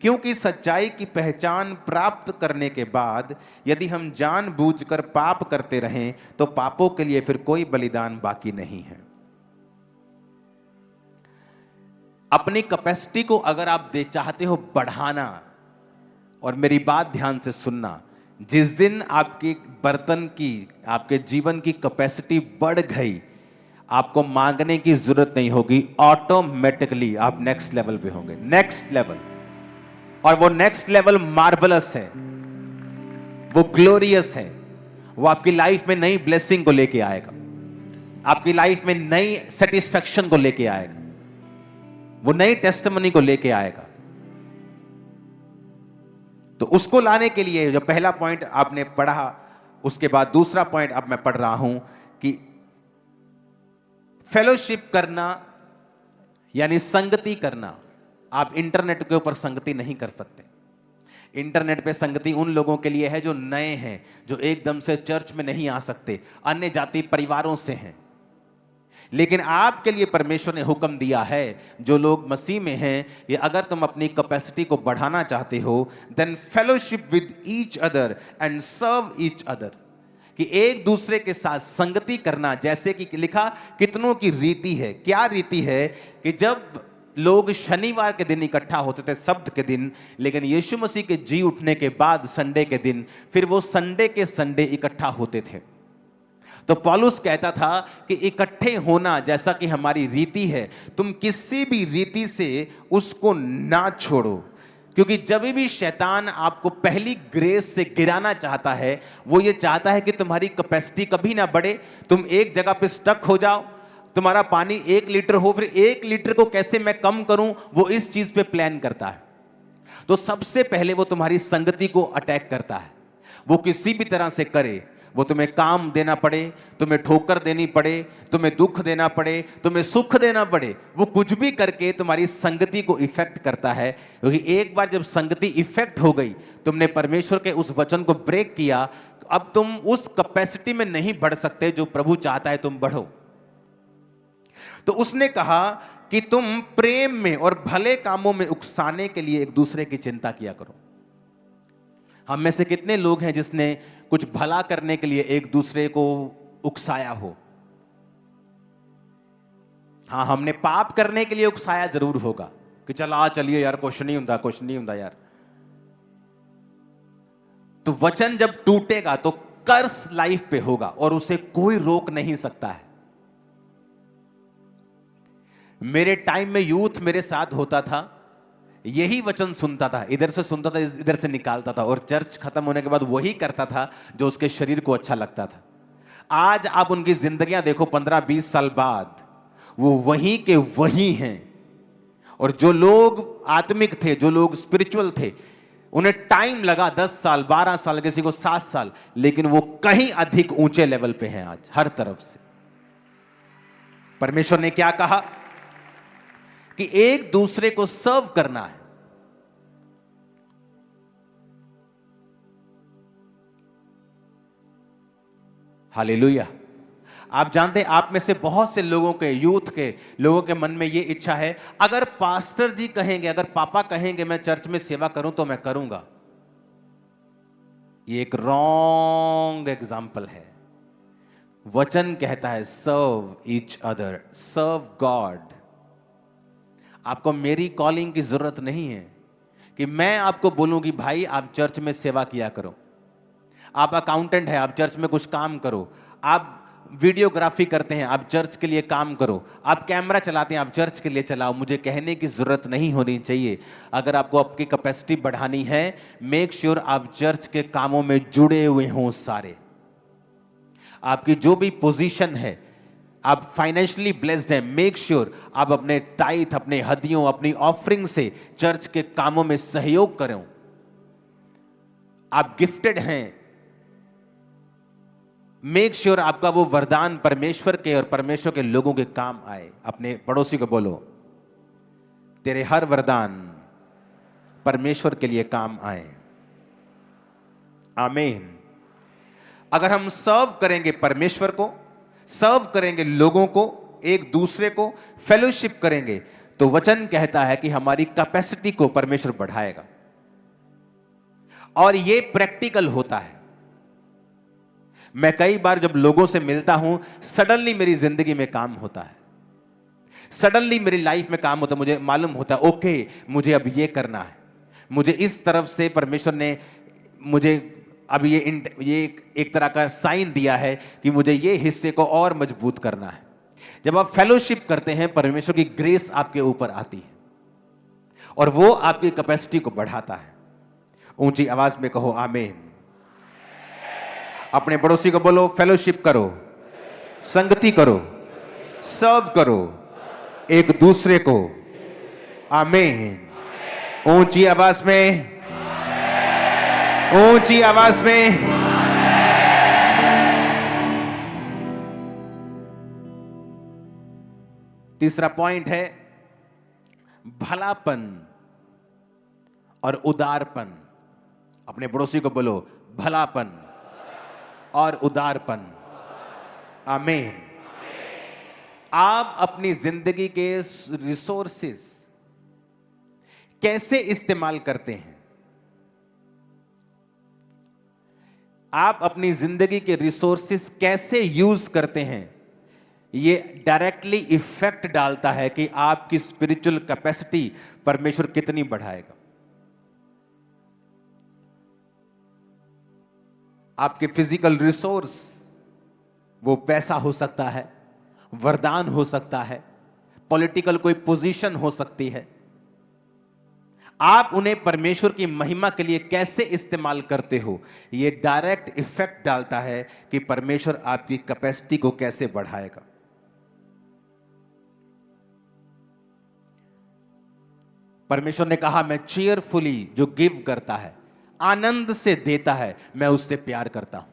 क्योंकि सच्चाई की पहचान प्राप्त करने के बाद यदि हम जानबूझकर पाप करते रहें तो पापों के लिए फिर कोई बलिदान बाकी नहीं है। अपनी कैपेसिटी को अगर आप चाहते हो बढ़ाना, और मेरी बात ध्यान से सुनना, जिस दिन आपके बर्तन की, आपके जीवन की कैपेसिटी बढ़ गई, आपको मांगने की जरूरत नहीं होगी, ऑटोमेटिकली आप नेक्स्ट लेवल पे होंगे। नेक्स्ट लेवल, और वो नेक्स्ट लेवल मार्वलस है, वो ग्लोरियस है, वो आपकी लाइफ में नई ब्लेसिंग को लेके आएगा, आपकी लाइफ में नई सेटिस्फैक्शन को लेके आएगा, वो नई टेस्टिमनी को लेके आएगा। तो उसको लाने के लिए जो पहला पॉइंट आपने पढ़ा, उसके बाद दूसरा पॉइंट अब मैं पढ़ रहा हूं कि फेलोशिप करना यानी संगति करना। आप इंटरनेट के ऊपर संगति नहीं कर सकते। इंटरनेट पे संगति उन लोगों के लिए है जो नए हैं, जो एकदम से चर्च में नहीं आ सकते, अन्य जाति परिवारों से हैं। लेकिन आपके लिए परमेश्वर ने हुक्म दिया है, जो लोग मसीह में हैं, ये अगर तुम अपनी कैपेसिटी को बढ़ाना चाहते हो, then fellowship with each other and serve each other, कि एक दूसरे के साथ संगति करना। जैसे कि लिखा, कितनों की रीति है। क्या रीति है? कि जब लोग शनिवार के दिन इकट्ठा होते थे, सब्त के दिन, लेकिन यीशु मसीह के जी उठने के बाद संडे के दिन, फिर वो संडे के संडे इकट्ठा होते थे। तो पौलुस कहता था कि इकट्ठे होना जैसा कि हमारी रीति है, तुम किसी भी रीति से उसको ना छोड़ो, क्योंकि जब भी शैतान आपको पहली ग्रेस से गिराना चाहता है, वो ये चाहता है कि तुम्हारी कैपेसिटी कभी ना बढ़े, तुम एक जगह पे स्टक हो जाओ, तुम्हारा पानी 1 लीटर हो, फिर 1 लीटर को कैसे मैं कम करूं, वो इस चीज पे प्लान करता है। तो सबसे पहले वो तुम्हारी संगति को अटैक करता है। वो किसी भी तरह से करे, वो तुम्हें काम देना पड़े, तुम्हें ठोकर देनी पड़े, तुम्हें दुख देना पड़े, तुम्हें सुख देना पड़े, वो कुछ भी करके तुम्हारी संगति को इफेक्ट करता है। क्योंकि एक बार जब संगति इफेक्ट हो गई, तुमने परमेश्वर के उस वचन को ब्रेक किया, अब तुम उस कैपेसिटी में नहीं बढ़ सकते जो प्रभु चाहता है तुम बढ़ो। तो उसने कहा कि तुम प्रेम में और भले कामों में उकसाने के लिए एक दूसरे की चिंता किया करो। हम में से कितने लोग हैं जिसने कुछ भला करने के लिए एक दूसरे को उकसाया हो? हाँ, हमने पाप करने के लिए उकसाया जरूर होगा कि चलिए यार, कुछ नहीं होता यार। तो वचन जब टूटेगा तो कर्स लाइफ पे होगा और उसे कोई रोक नहीं सकता है। मेरे टाइम में यूथ मेरे साथ होता था, यही वचन सुनता था, इधर से सुनता था, इधर से निकालता था, और चर्च खत्म होने के बाद वही करता था जो उसके शरीर को अच्छा लगता था। आज आप उनकी जिंदगियां देखो, 15-20 साल बाद वो वहीं के वहीं हैं। और जो लोग आत्मिक थे, जो लोग स्पिरिचुअल थे, उन्हें टाइम लगा 10 साल, 12 साल, किसी को 7 साल, लेकिन वो कहीं अधिक ऊंचे लेवल पे हैं आज हर तरफ से। परमेश्वर ने क्या कहा कि एक दूसरे को सर्व करना है। हालेलुया। आप जानते हैं, आप में से बहुत से लोगों के, यूथ के लोगों के मन में यह इच्छा है, अगर पास्टर जी कहेंगे, अगर पापा कहेंगे मैं चर्च में सेवा करूं तो मैं करूंगा। ये एक रॉन्ग एग्जाम्पल है। वचन कहता है सर्व ईच अदर, सर्व गॉड। आपको मेरी कॉलिंग की जरूरत नहीं है कि मैं आपको बोलूं कि भाई आप चर्च में सेवा किया करो। आप अकाउंटेंट हैं, आप चर्च में कुछ काम करो। आप वीडियोग्राफी करते हैं, आप चर्च के लिए काम करो। आप कैमरा चलाते हैं, आप चर्च के लिए चलाओ। मुझे कहने की जरूरत नहीं होनी चाहिए। अगर आपको आपकी कैपेसिटी बढ़ानी है, मेक श्योर आप चर्च के कामों में जुड़े हुए हों सारे। आपकी जो भी पोजीशन है, आप फाइनेंशियली ब्लेस्ड हैं, मेक श्योर आप अपने टाइथ, अपने हदियों, अपनी ऑफरिंग से चर्च के कामों में सहयोग करें। आप गिफ्टेड हैं, मेक श्योर आपका वो वरदान परमेश्वर के और परमेश्वर के लोगों के काम आए। अपने पड़ोसी को बोलो, तेरे हर वरदान परमेश्वर के लिए काम आए। आमीन। अगर हम सर्व करेंगे परमेश्वर को, सर्व करेंगे लोगों को, एक दूसरे को फेलोशिप करेंगे, तो वचन कहता है कि हमारी कैपेसिटी को परमेश्वर बढ़ाएगा। और यह प्रैक्टिकल होता है। मैं कई बार जब लोगों से मिलता हूं, सडनली मेरी जिंदगी में काम होता है, सडनली मेरी लाइफ में काम होता है। मुझे मालूम होता है, ओके मुझे अब ये करना है, मुझे इस तरफ से परमेश्वर ने मुझे अब ये एक तरह का साइन दिया है कि मुझे ये हिस्से को और मजबूत करना है। जब आप फेलोशिप करते हैं, परमेश्वर की ग्रेस आपके ऊपर आती है और वो आपकी कैपेसिटी को बढ़ाता है। ऊंची आवाज में कहो आमीन। अपने पड़ोसी को बोलो, फेलोशिप करो, संगति करो, सर्व करो एक दूसरे को। आमीन। ऊंची आवाज में, ऊंची आवाज में। तीसरा पॉइंट है भलापन और उदारपन। अपने पड़ोसी को बोलो, भलापन और उदारपन। आमीन। आप अपनी जिंदगी के रिसोर्सेस कैसे इस्तेमाल करते हैं? आप अपनी जिंदगी के रिसोर्सेस कैसे यूज करते हैं? यह डायरेक्टली इफेक्ट डालता है कि आपकी स्पिरिचुअल कैपेसिटी परमेश्वर कितनी बढ़ाएगा। आपके फिजिकल रिसोर्स, वो पैसा हो सकता है, वरदान हो सकता है, पॉलिटिकल कोई पोजीशन हो सकती है। आप उन्हें परमेश्वर की महिमा के लिए कैसे इस्तेमाल करते हो, यह डायरेक्ट इफेक्ट डालता है कि परमेश्वर आपकी कैपेसिटी को कैसे बढ़ाएगा। परमेश्वर ने कहा, मैं चीयरफुली जो गिव करता है, आनंद से देता है, मैं उससे प्यार करता हूं।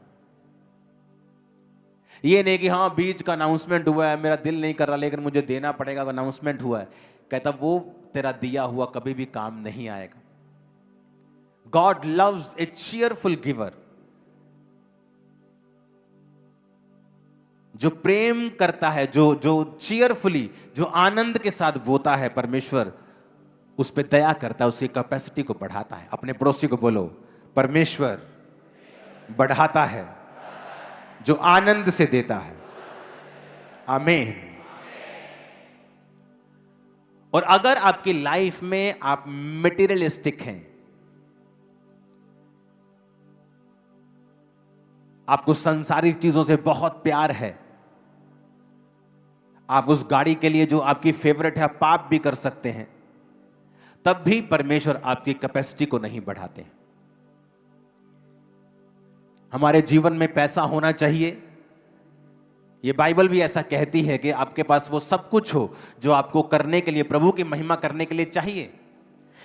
यह नहीं कि हाँ बीच का अनाउंसमेंट हुआ है, मेरा दिल नहीं कर रहा लेकिन मुझे देना पड़ेगा, अनाउंसमेंट हुआ है। कहता वो तेरा दिया हुआ कभी भी काम नहीं आएगा। गॉड लव्स ए चीयरफुल गिवर। जो प्रेम करता है, जो चीयरफुली, जो आनंद के साथ बोता है, परमेश्वर उस पर दया करता है, उसकी कैपेसिटी को बढ़ाता है। अपने पड़ोसी को बोलो, परमेश्वर बढ़ाता है जो आनंद से देता है। आमीन। और अगर आपकी लाइफ में आप मटेरियलिस्टिक हैं, आपको सांसारिक चीजों से बहुत प्यार है, आप उस गाड़ी के लिए जो आपकी फेवरेट है पाप भी कर सकते हैं, तब भी परमेश्वर आपकी कैपेसिटी को नहीं बढ़ाते हैं। हमारे जीवन में पैसा होना चाहिए, ये बाइबल भी ऐसा कहती है कि आपके पास वो सब कुछ हो जो आपको करने के लिए, प्रभु की महिमा करने के लिए चाहिए।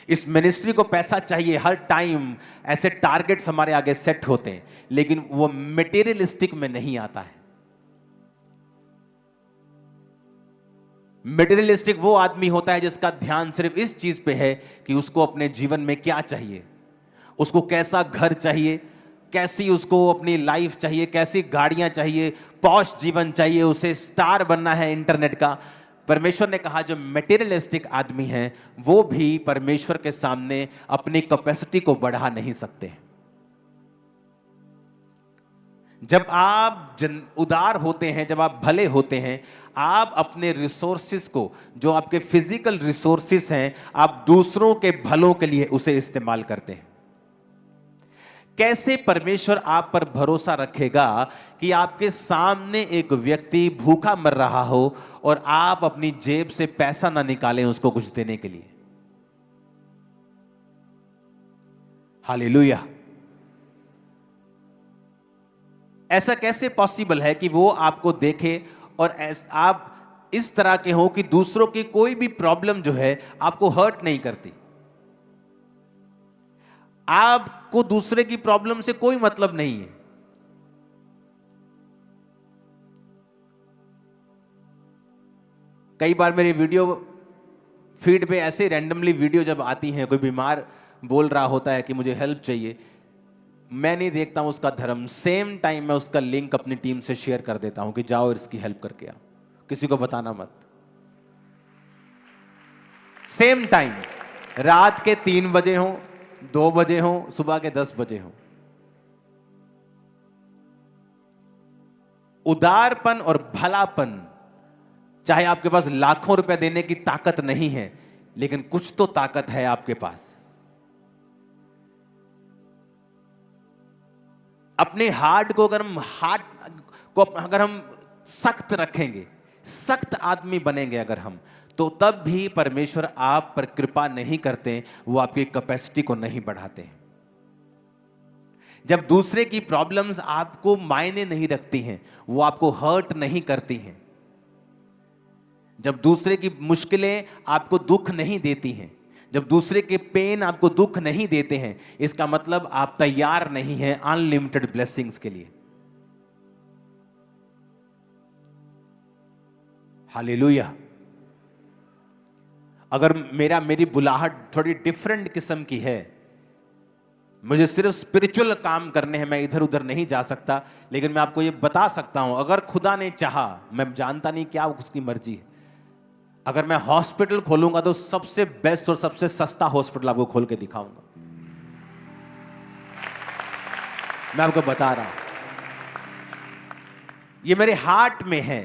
इस मिनिस्ट्री को पैसा चाहिए, हर टाइम ऐसे टारगेट्स हमारे आगे सेट होते हैं, लेकिन वो मटेरियलिस्टिक में नहीं आता है। मटेरियलिस्टिक वो आदमी होता है जिसका ध्यान सिर्फ इस चीज पे है कि उसको अपने जीवन में क्या चाहिए, उसको कैसा घर चाहिए, कैसी उसको अपनी लाइफ चाहिए, कैसी गाड़ियां चाहिए, पॉश जीवन चाहिए, उसे स्टार बनना है इंटरनेट का। परमेश्वर ने कहा जो मटेरियलिस्टिक आदमी है वो भी परमेश्वर के सामने अपनी कैपेसिटी को बढ़ा नहीं सकते। जब आप उदार होते हैं, जब आप भले होते हैं, आप अपने रिसोर्सेस को, जो आपके फिजिकल रिसोर्सेस हैं, आप दूसरों के भलों के लिए उसे इस्तेमाल करते हैं। कैसे परमेश्वर आप पर भरोसा रखेगा कि आपके सामने एक व्यक्ति भूखा मर रहा हो और आप अपनी जेब से पैसा ना निकालें उसको कुछ देने के लिए? हालेलुया। ऐसा कैसे पॉसिबल है कि वो आपको देखे और आप इस तरह के हो कि दूसरों की कोई भी प्रॉब्लम जो है आपको हर्ट नहीं करती, आपको दूसरे की प्रॉब्लम से कोई मतलब नहीं है। कई बार मेरी वीडियो फीड पे ऐसे रैंडमली वीडियो जब आती हैं, कोई बीमार बोल रहा होता है कि मुझे हेल्प चाहिए, मैं नहीं देखता हूं उसका धर्म, सेम टाइम मैं उसका लिंक अपनी टीम से शेयर कर देता हूं कि जाओ इसकी हेल्प करके आओ, किसी को बताना मत। सेम टाइम, रात के 3 बजे हो, 2 बजे हो, सुबह के 10 बजे हो। उदारपन और भलापन, चाहे आपके पास लाखों रुपए देने की ताकत नहीं है, लेकिन कुछ तो ताकत है आपके पास। अपने हार्ट को अगर हम सख्त रखेंगे, सख्त आदमी बनेंगे अगर हम, तो तब भी परमेश्वर आप पर कृपा नहीं करते, वो आपकी कैपेसिटी को नहीं बढ़ाते। जब दूसरे की प्रॉब्लम्स आपको मायने नहीं रखती हैं, वो आपको हर्ट नहीं करती हैं, जब दूसरे की मुश्किलें आपको दुख नहीं देती हैं, जब दूसरे के पेन आपको दुख नहीं देते हैं, इसका मतलब आप तैयार नहीं हैं अनलिमिटेड ब्लेसिंग्स के लिए। हालेलुया। अगर मेरी बुलाहट थोड़ी डिफरेंट किस्म की है, मुझे सिर्फ स्पिरिचुअल काम करने हैं, मैं इधर उधर नहीं जा सकता, लेकिन मैं आपको ये बता सकता हूं, अगर खुदा ने चाहा, मैं जानता नहीं क्या उसकी मर्जी है, अगर मैं हॉस्पिटल खोलूंगा तो सबसे बेस्ट और सबसे सस्ता हॉस्पिटल आपको खोल के दिखाऊंगा। मैं आपको बता रहा हूं, ये मेरे हार्ट में है,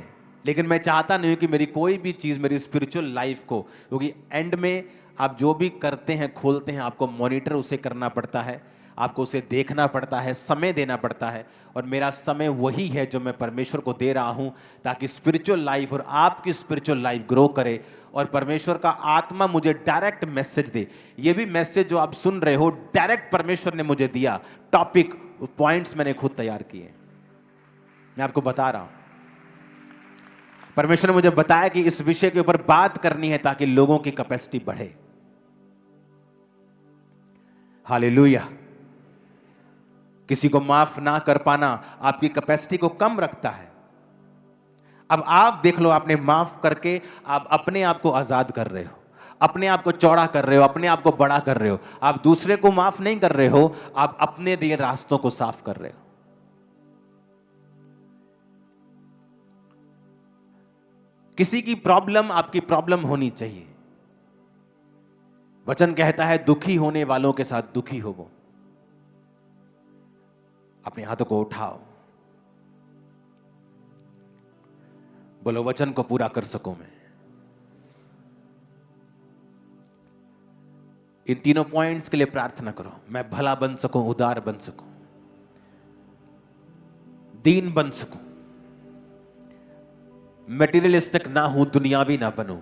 लेकिन मैं चाहता नहीं हूं कि मेरी कोई भी चीज मेरी स्पिरिचुअल लाइफ को, क्योंकि एंड में आप जो भी करते हैं, खोलते हैं, आपको मॉनिटर उसे करना पड़ता है, आपको उसे देखना पड़ता है, समय देना पड़ता है। और मेरा समय वही है जो मैं परमेश्वर को दे रहा हूं, ताकि स्पिरिचुअल लाइफ और आपकी स्पिरिचुअल लाइफ ग्रो करे और परमेश्वर का आत्मा मुझे डायरेक्ट मैसेज दे। ये भी मैसेज जो आप सुन रहे हो, डायरेक्ट परमेश्वर ने मुझे दिया, टॉपिक पॉइंट्स मैंने खुद तैयार किए। मैं आपको बता रहा हूं, परमेश्वर ने मुझे बताया कि इस विषय के ऊपर बात करनी है ताकि लोगों की कैपेसिटी बढ़े। हालेलुया। किसी को माफ ना कर पाना आपकी कैपेसिटी को कम रखता है। अब आप देख लो, आपने माफ करके आप अपने आप को आजाद कर रहे हो, अपने आप को चौड़ा कर रहे हो, अपने आप को बड़ा कर रहे हो। आप दूसरे को माफ नहीं कर रहे हो, आप अपने लिए रास्तों को साफ कर रहे हो। किसी की प्रॉब्लम आपकी प्रॉब्लम होनी चाहिए। वचन कहता है दुखी होने वालों के साथ दुखी हो वो। अपने हाथों को उठाओ, बोलो वचन को पूरा कर सकूं मैं। इन तीनों पॉइंट्स के लिए प्रार्थना करो, मैं भला बन सकूं, उदार बन सकूं। दीन बन सकूं, मटेरियलिस्टिक ना हूं, दुनियावी ना बनूं,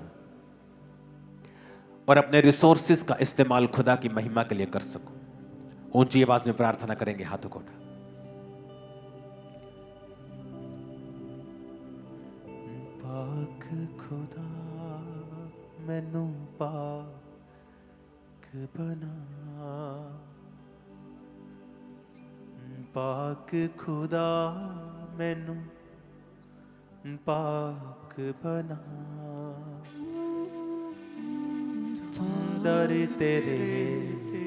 और अपने रिसोर्सेस का इस्तेमाल खुदा की महिमा के लिए कर सकूं। ऊंची आवाज में प्रार्थना करेंगे, हाथों को उठा। पाक खुदा मैनू पाक बना, पाक खुदा मैनू पाक बना, दर तेरे ते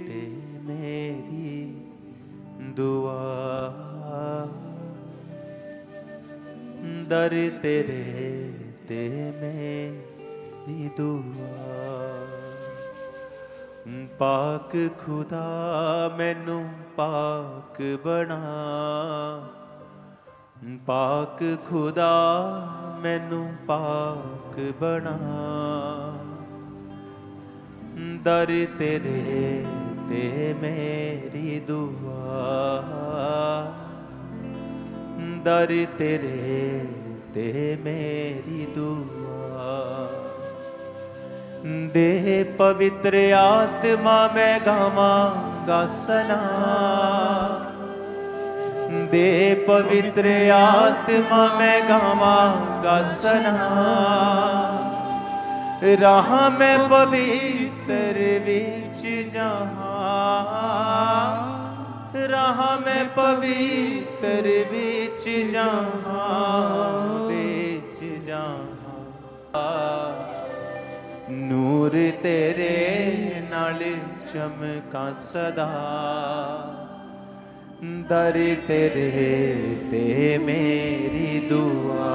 मेरी दुआ, दर तेरे ते मेरी दुआ। पाक खुदा मैनू पाक बना, पाक खुदा मैनू पाक बना, दर तेरे ते मेरी दुआ, दर तेरे ते मेरी दुआ। दे पवित्र आत्मा मैं गावांगा सना, दे पवित्र आत्मा मैं गावांगा सना, राह में पवित्र विच जहां, राह में पवित्र विच जहां, विच जहां, नूर तेरे नाल चमका सदा, दर तेरे ते मेरी दुआ,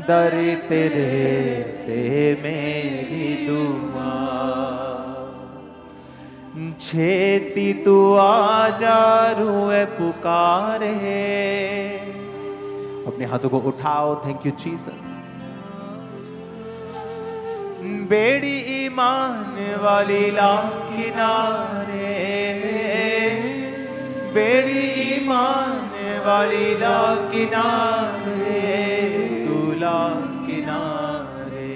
दर तेरे ते मेरी दुआ। छेती तू आजा रूए पुकारे, अपने हाथों को उठाओ। Thank you Jesus. बेड़ी ईमान वाली ला किनारे, बेड़ी ईमान वाली ला किनारे, तू ला किनारे।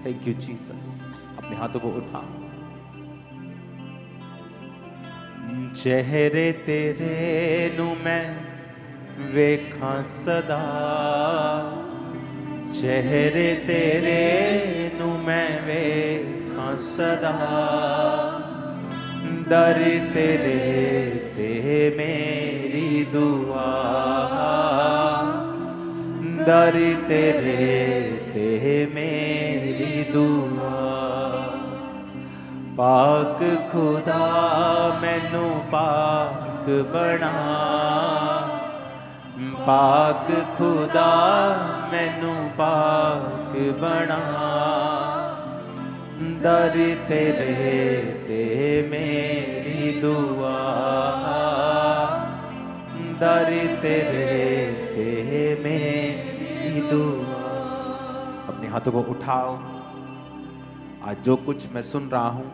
Thank you Jesus. अपने हाथों को उठा। चेहरे तेरे नू मैं वेखां सदा, चेहरे तेरे नू मैं वेखां सदा, दर तेरे ते मेरी दुआ, दर तेरे ते मेरी दुआ। पाक खुदा मैनू पाक बना, पाक खुदा मैनू पाक बना, दर तेरे ते मेरी दुआ, दर तेरे ते मेरी दुआ। अपने हाथों को उठाओ। आज जो कुछ मैं सुन रहा हूं,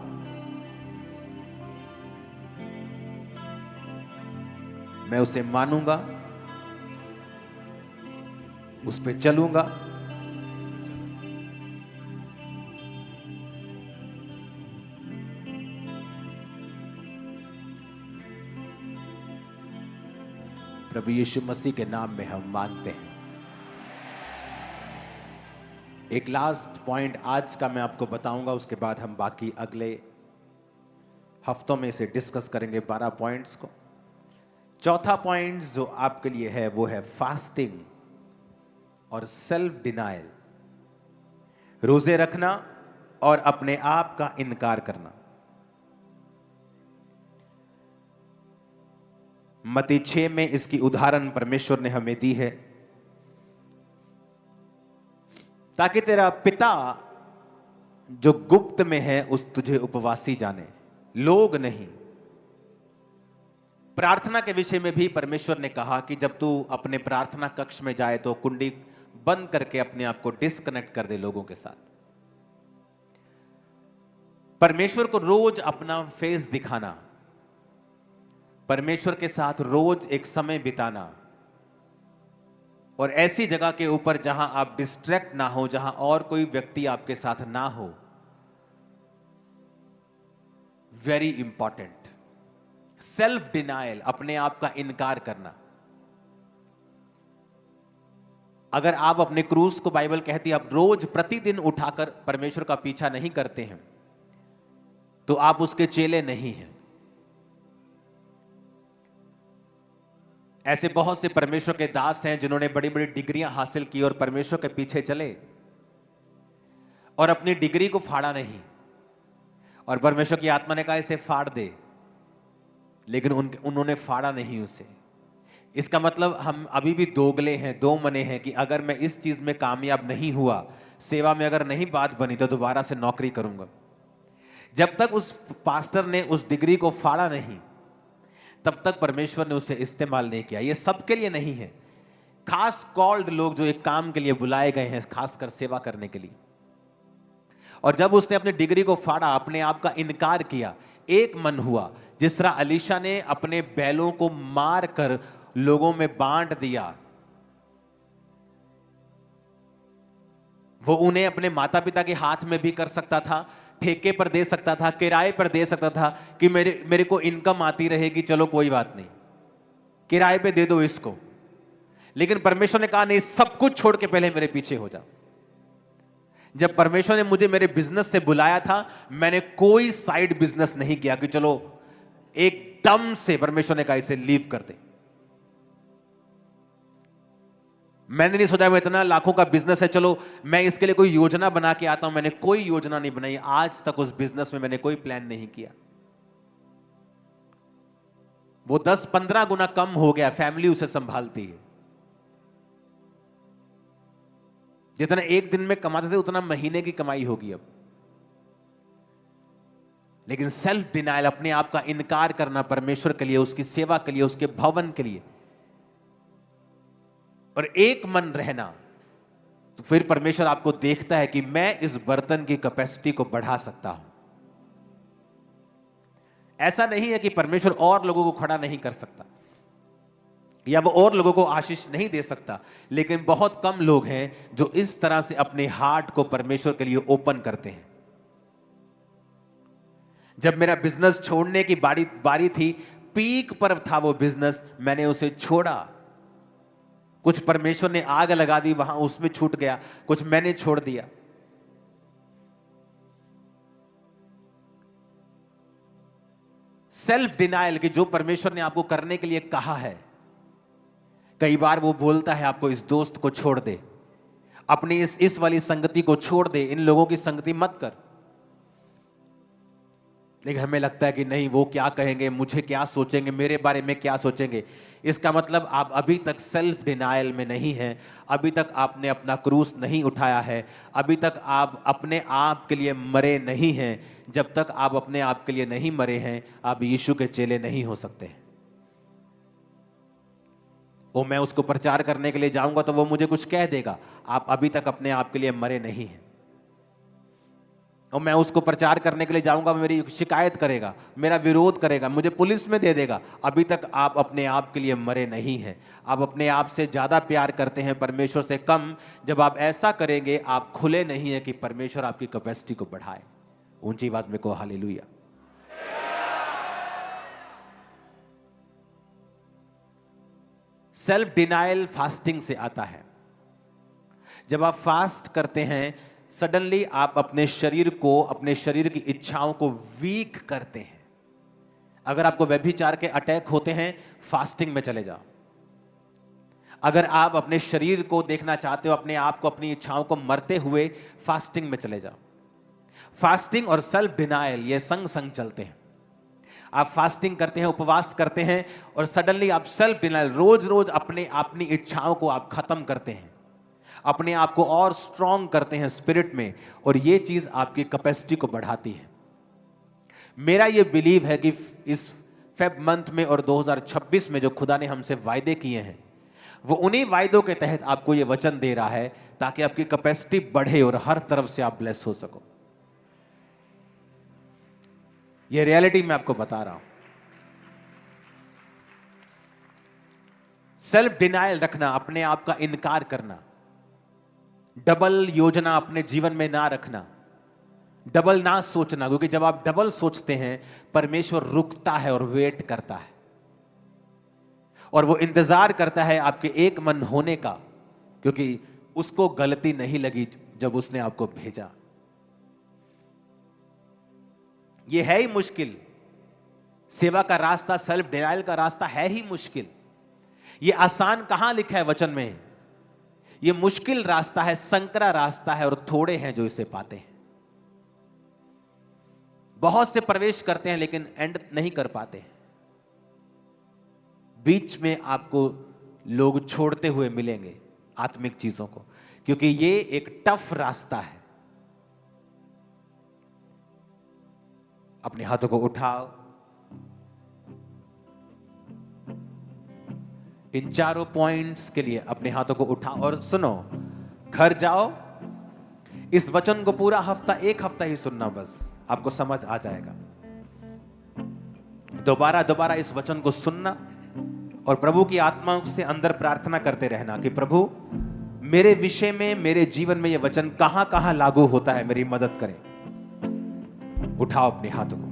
मैं उसे मानूंगा, उस पे चलूंगा, प्रभु यीशु मसीह के नाम में हम मांगते हैं। एक लास्ट पॉइंट आज का मैं आपको बताऊंगा, उसके बाद हम बाकी अगले हफ्तों में इसे डिस्कस करेंगे 12 पॉइंट्स को। चौथा पॉइंट जो आपके लिए है वो है फास्टिंग और सेल्फ डिनायल, रोजे रखना और अपने आप का इनकार करना। मत्ती 6 में इसकी उदाहरण परमेश्वर ने हमें दी है, ताकि तेरा पिता जो गुप्त में है उस तुझे उपवासी जाने, लोग नहीं। प्रार्थना के विषय में भी परमेश्वर ने कहा कि जब तू अपने प्रार्थना कक्ष में जाए तो कुंडी बंद करके अपने आप को डिस्कनेक्ट कर दे लोगों के साथ। परमेश्वर को रोज अपना फेस दिखाना, परमेश्वर के साथ रोज एक समय बिताना और ऐसी जगह के ऊपर जहां आप डिस्ट्रैक्ट ना हो, जहां और कोई व्यक्ति आपके साथ ना हो, वेरी इंपॉर्टेंट। सेल्फ डिनायल, अपने आप का इनकार करना। अगर आप अपने क्रूस को, बाइबल कहती है, आप रोज प्रतिदिन उठाकर परमेश्वर का पीछा नहीं करते हैं तो आप उसके चेले नहीं हैं। ऐसे बहुत से परमेश्वर के दास हैं जिन्होंने बड़ी बड़ी डिग्रियां हासिल की और परमेश्वर के पीछे चले और अपनी डिग्री को फाड़ा नहीं, और परमेश्वर की आत्मा ने कहा इसे फाड़ दे, लेकिन उन्होंने फाड़ा नहीं उसे। इसका मतलब हम अभी भी दोगले हैं, दो मने हैं कि अगर मैं इस चीज में कामयाब नहीं हुआ, सेवा में अगर नहीं बात बनी, तो दोबारा से नौकरी करूंगा। जब तक उस पास्टर ने उस डिग्री को फाड़ा नहीं, तब तक परमेश्वर ने उसे इस्तेमाल नहीं किया। ये सबके लिए नहीं है, खास कॉल्ड लोग जो एक काम के लिए बुलाए गए हैं, खासकर सेवा करने के लिए। और जब उसने अपनी डिग्री को फाड़ा, अपने आप का इनकार किया, एक मन हुआ, जिस तरह अलीशा ने अपने बैलों को मार कर लोगों में बांट दिया, वो उन्हें अपने माता पिता के हाथ में भी कर सकता था, ठेके पर दे सकता था, किराए पर दे सकता था कि मेरे को इनकम आती रहेगी, चलो कोई बात नहीं, किराए पे दे दो इसको। लेकिन परमेश्वर ने कहा नहीं, सब कुछ छोड़ के पहले मेरे पीछे हो जाओ। जब परमेश्वर ने मुझे मेरे बिजनेस से बुलाया था, मैंने कोई साइड बिजनेस नहीं किया कि चलो एकदम से परमेश्वर ने कहा इसे लीव कर दे। मैंने नहीं सोचा मैं इतना लाखों का बिजनेस है, चलो मैं इसके लिए कोई योजना बना के आता हूं। मैंने कोई योजना नहीं बनाई, आज तक उस बिजनेस में मैंने कोई प्लान नहीं किया। वो 10-15 गुना कम हो गया, फैमिली उसे संभालती है। जितना एक दिन में कमाते थे उतना महीने की कमाई होगी अब। लेकिन सेल्फ डिनायल, अपने आप का इनकार करना परमेश्वर के लिए, उसकी सेवा के लिए, उसके भवन के लिए, और एक मन रहना, तो फिर परमेश्वर आपको देखता है कि मैं इस बर्तन की कैपेसिटी को बढ़ा सकता हूं। ऐसा नहीं है कि परमेश्वर और लोगों को खड़ा नहीं कर सकता या वो और लोगों को आशीष नहीं दे सकता, लेकिन बहुत कम लोग हैं जो इस तरह से अपने हार्ट को परमेश्वर के लिए ओपन करते हैं। जब मेरा बिजनेस छोड़ने की बारी थी, पीक पर था वो बिजनेस, मैंने उसे छोड़ा। कुछ परमेश्वर ने आग लगा दी वहां, उसमें छूट गया, कुछ मैंने छोड़ दिया। सेल्फ डिनायल कि जो परमेश्वर ने आपको करने के लिए कहा है, कई बार वो बोलता है आपको इस दोस्त को छोड़ दे, अपनी इस वाली संगति को छोड़ दे, इन लोगों की संगति मत कर। लेकिन हमें लगता है कि नहीं, वो क्या कहेंगे, मुझे क्या सोचेंगे, मेरे बारे में क्या सोचेंगे। इसका मतलब आप अभी तक सेल्फ डिनायल में नहीं हैं, अभी तक आपने अपना क्रूस नहीं उठाया है, अभी तक आप अपने आप के लिए मरे नहीं हैं। जब तक आप अपने आप के लिए नहीं मरे हैं, आप यीशु के चेले नहीं हो सकते हैं। वो मैं उसको प्रचार करने के लिए जाऊंगा तो वो मुझे कुछ कह देगा, आप अभी तक अपने आप के लिए मरे नहीं हैं। और मैं उसको प्रचार करने के लिए जाऊंगा, मेरी शिकायत करेगा, मेरा विरोध करेगा, मुझे पुलिस में दे देगा, अभी तक आप अपने आप के लिए मरे नहीं हैं। आप अपने आप से ज्यादा प्यार करते हैं, परमेश्वर से कम। जब आप ऐसा करेंगे, आप खुले नहीं है कि परमेश्वर आपकी कैपेसिटी को बढ़ाए। ऊंची आवाज में कहो हालेलुया। सेल्फ डिनायल फास्टिंग से आता है। जब आप फास्ट करते हैं, सडनली आप अपने शरीर को, अपने शरीर की इच्छाओं को वीक करते हैं। अगर आपको व्यभिचार के अटैक होते हैं, फास्टिंग में चले जाओ। अगर आप अपने शरीर को देखना चाहते हो, अपने आप को, अपनी इच्छाओं को मरते हुए, फास्टिंग में चले जाओ। फास्टिंग और सेल्फ डिनायल ये संग संग चलते हैं। आप फास्टिंग करते हैं, उपवास करते हैं, और सडनली आप सेल्फ डिनायल, रोज रोज अपनी इच्छाओं को आप खत्म करते हैं, अपने आप को और स्ट्रॉन्ग करते हैं स्पिरिट में, और ये चीज आपकी कैपेसिटी को बढ़ाती है। मेरा ये बिलीव है कि इस फेब मंथ में और 2026 में जो खुदा ने हमसे वायदे किए हैं, वो उन्हीं वायदों के तहत आपको ये वचन दे रहा है ताकि आपकी कैपेसिटी बढ़े और हर तरफ से आप ब्लेस हो सको। ये रियलिटी मैं आपको बता रहा हूं। सेल्फ डिनायल रखना, अपने आप का इनकार करना, डबल योजना अपने जीवन में ना रखना, डबल ना सोचना, क्योंकि जब आप डबल सोचते हैं परमेश्वर रुकता है और वेट करता है और वो इंतजार करता है आपके एक मन होने का, क्योंकि उसको गलती नहीं लगी जब उसने आपको भेजा। ये है ही मुश्किल, सेवा का रास्ता, सेल्फ डिनायल का रास्ता है ही मुश्किल। ये आसान कहां लिखा है वचन में? ये मुश्किल रास्ता है, संकरा रास्ता है, और थोड़े हैं जो इसे पाते हैं। बहुत से प्रवेश करते हैं लेकिन एंड नहीं कर पाते हैं। बीच में आपको लोग छोड़ते हुए मिलेंगे आत्मिक चीजों को, क्योंकि ये एक टफ रास्ता है। अपने हाथों को उठाओ, इन चारों पॉइंट्स के लिए अपने हाथों को उठाओ और सुनो। घर जाओ, इस वचन को पूरा हफ्ता, एक हफ्ता ही सुनना, बस आपको समझ आ जाएगा। दोबारा दोबारा इस वचन को सुनना और प्रभु की आत्मा से अंदर प्रार्थना करते रहना कि प्रभु मेरे विषय में, मेरे जीवन में यह वचन कहां कहां लागू होता है, मेरी मदद करें। उठाओ अपने हाथों को।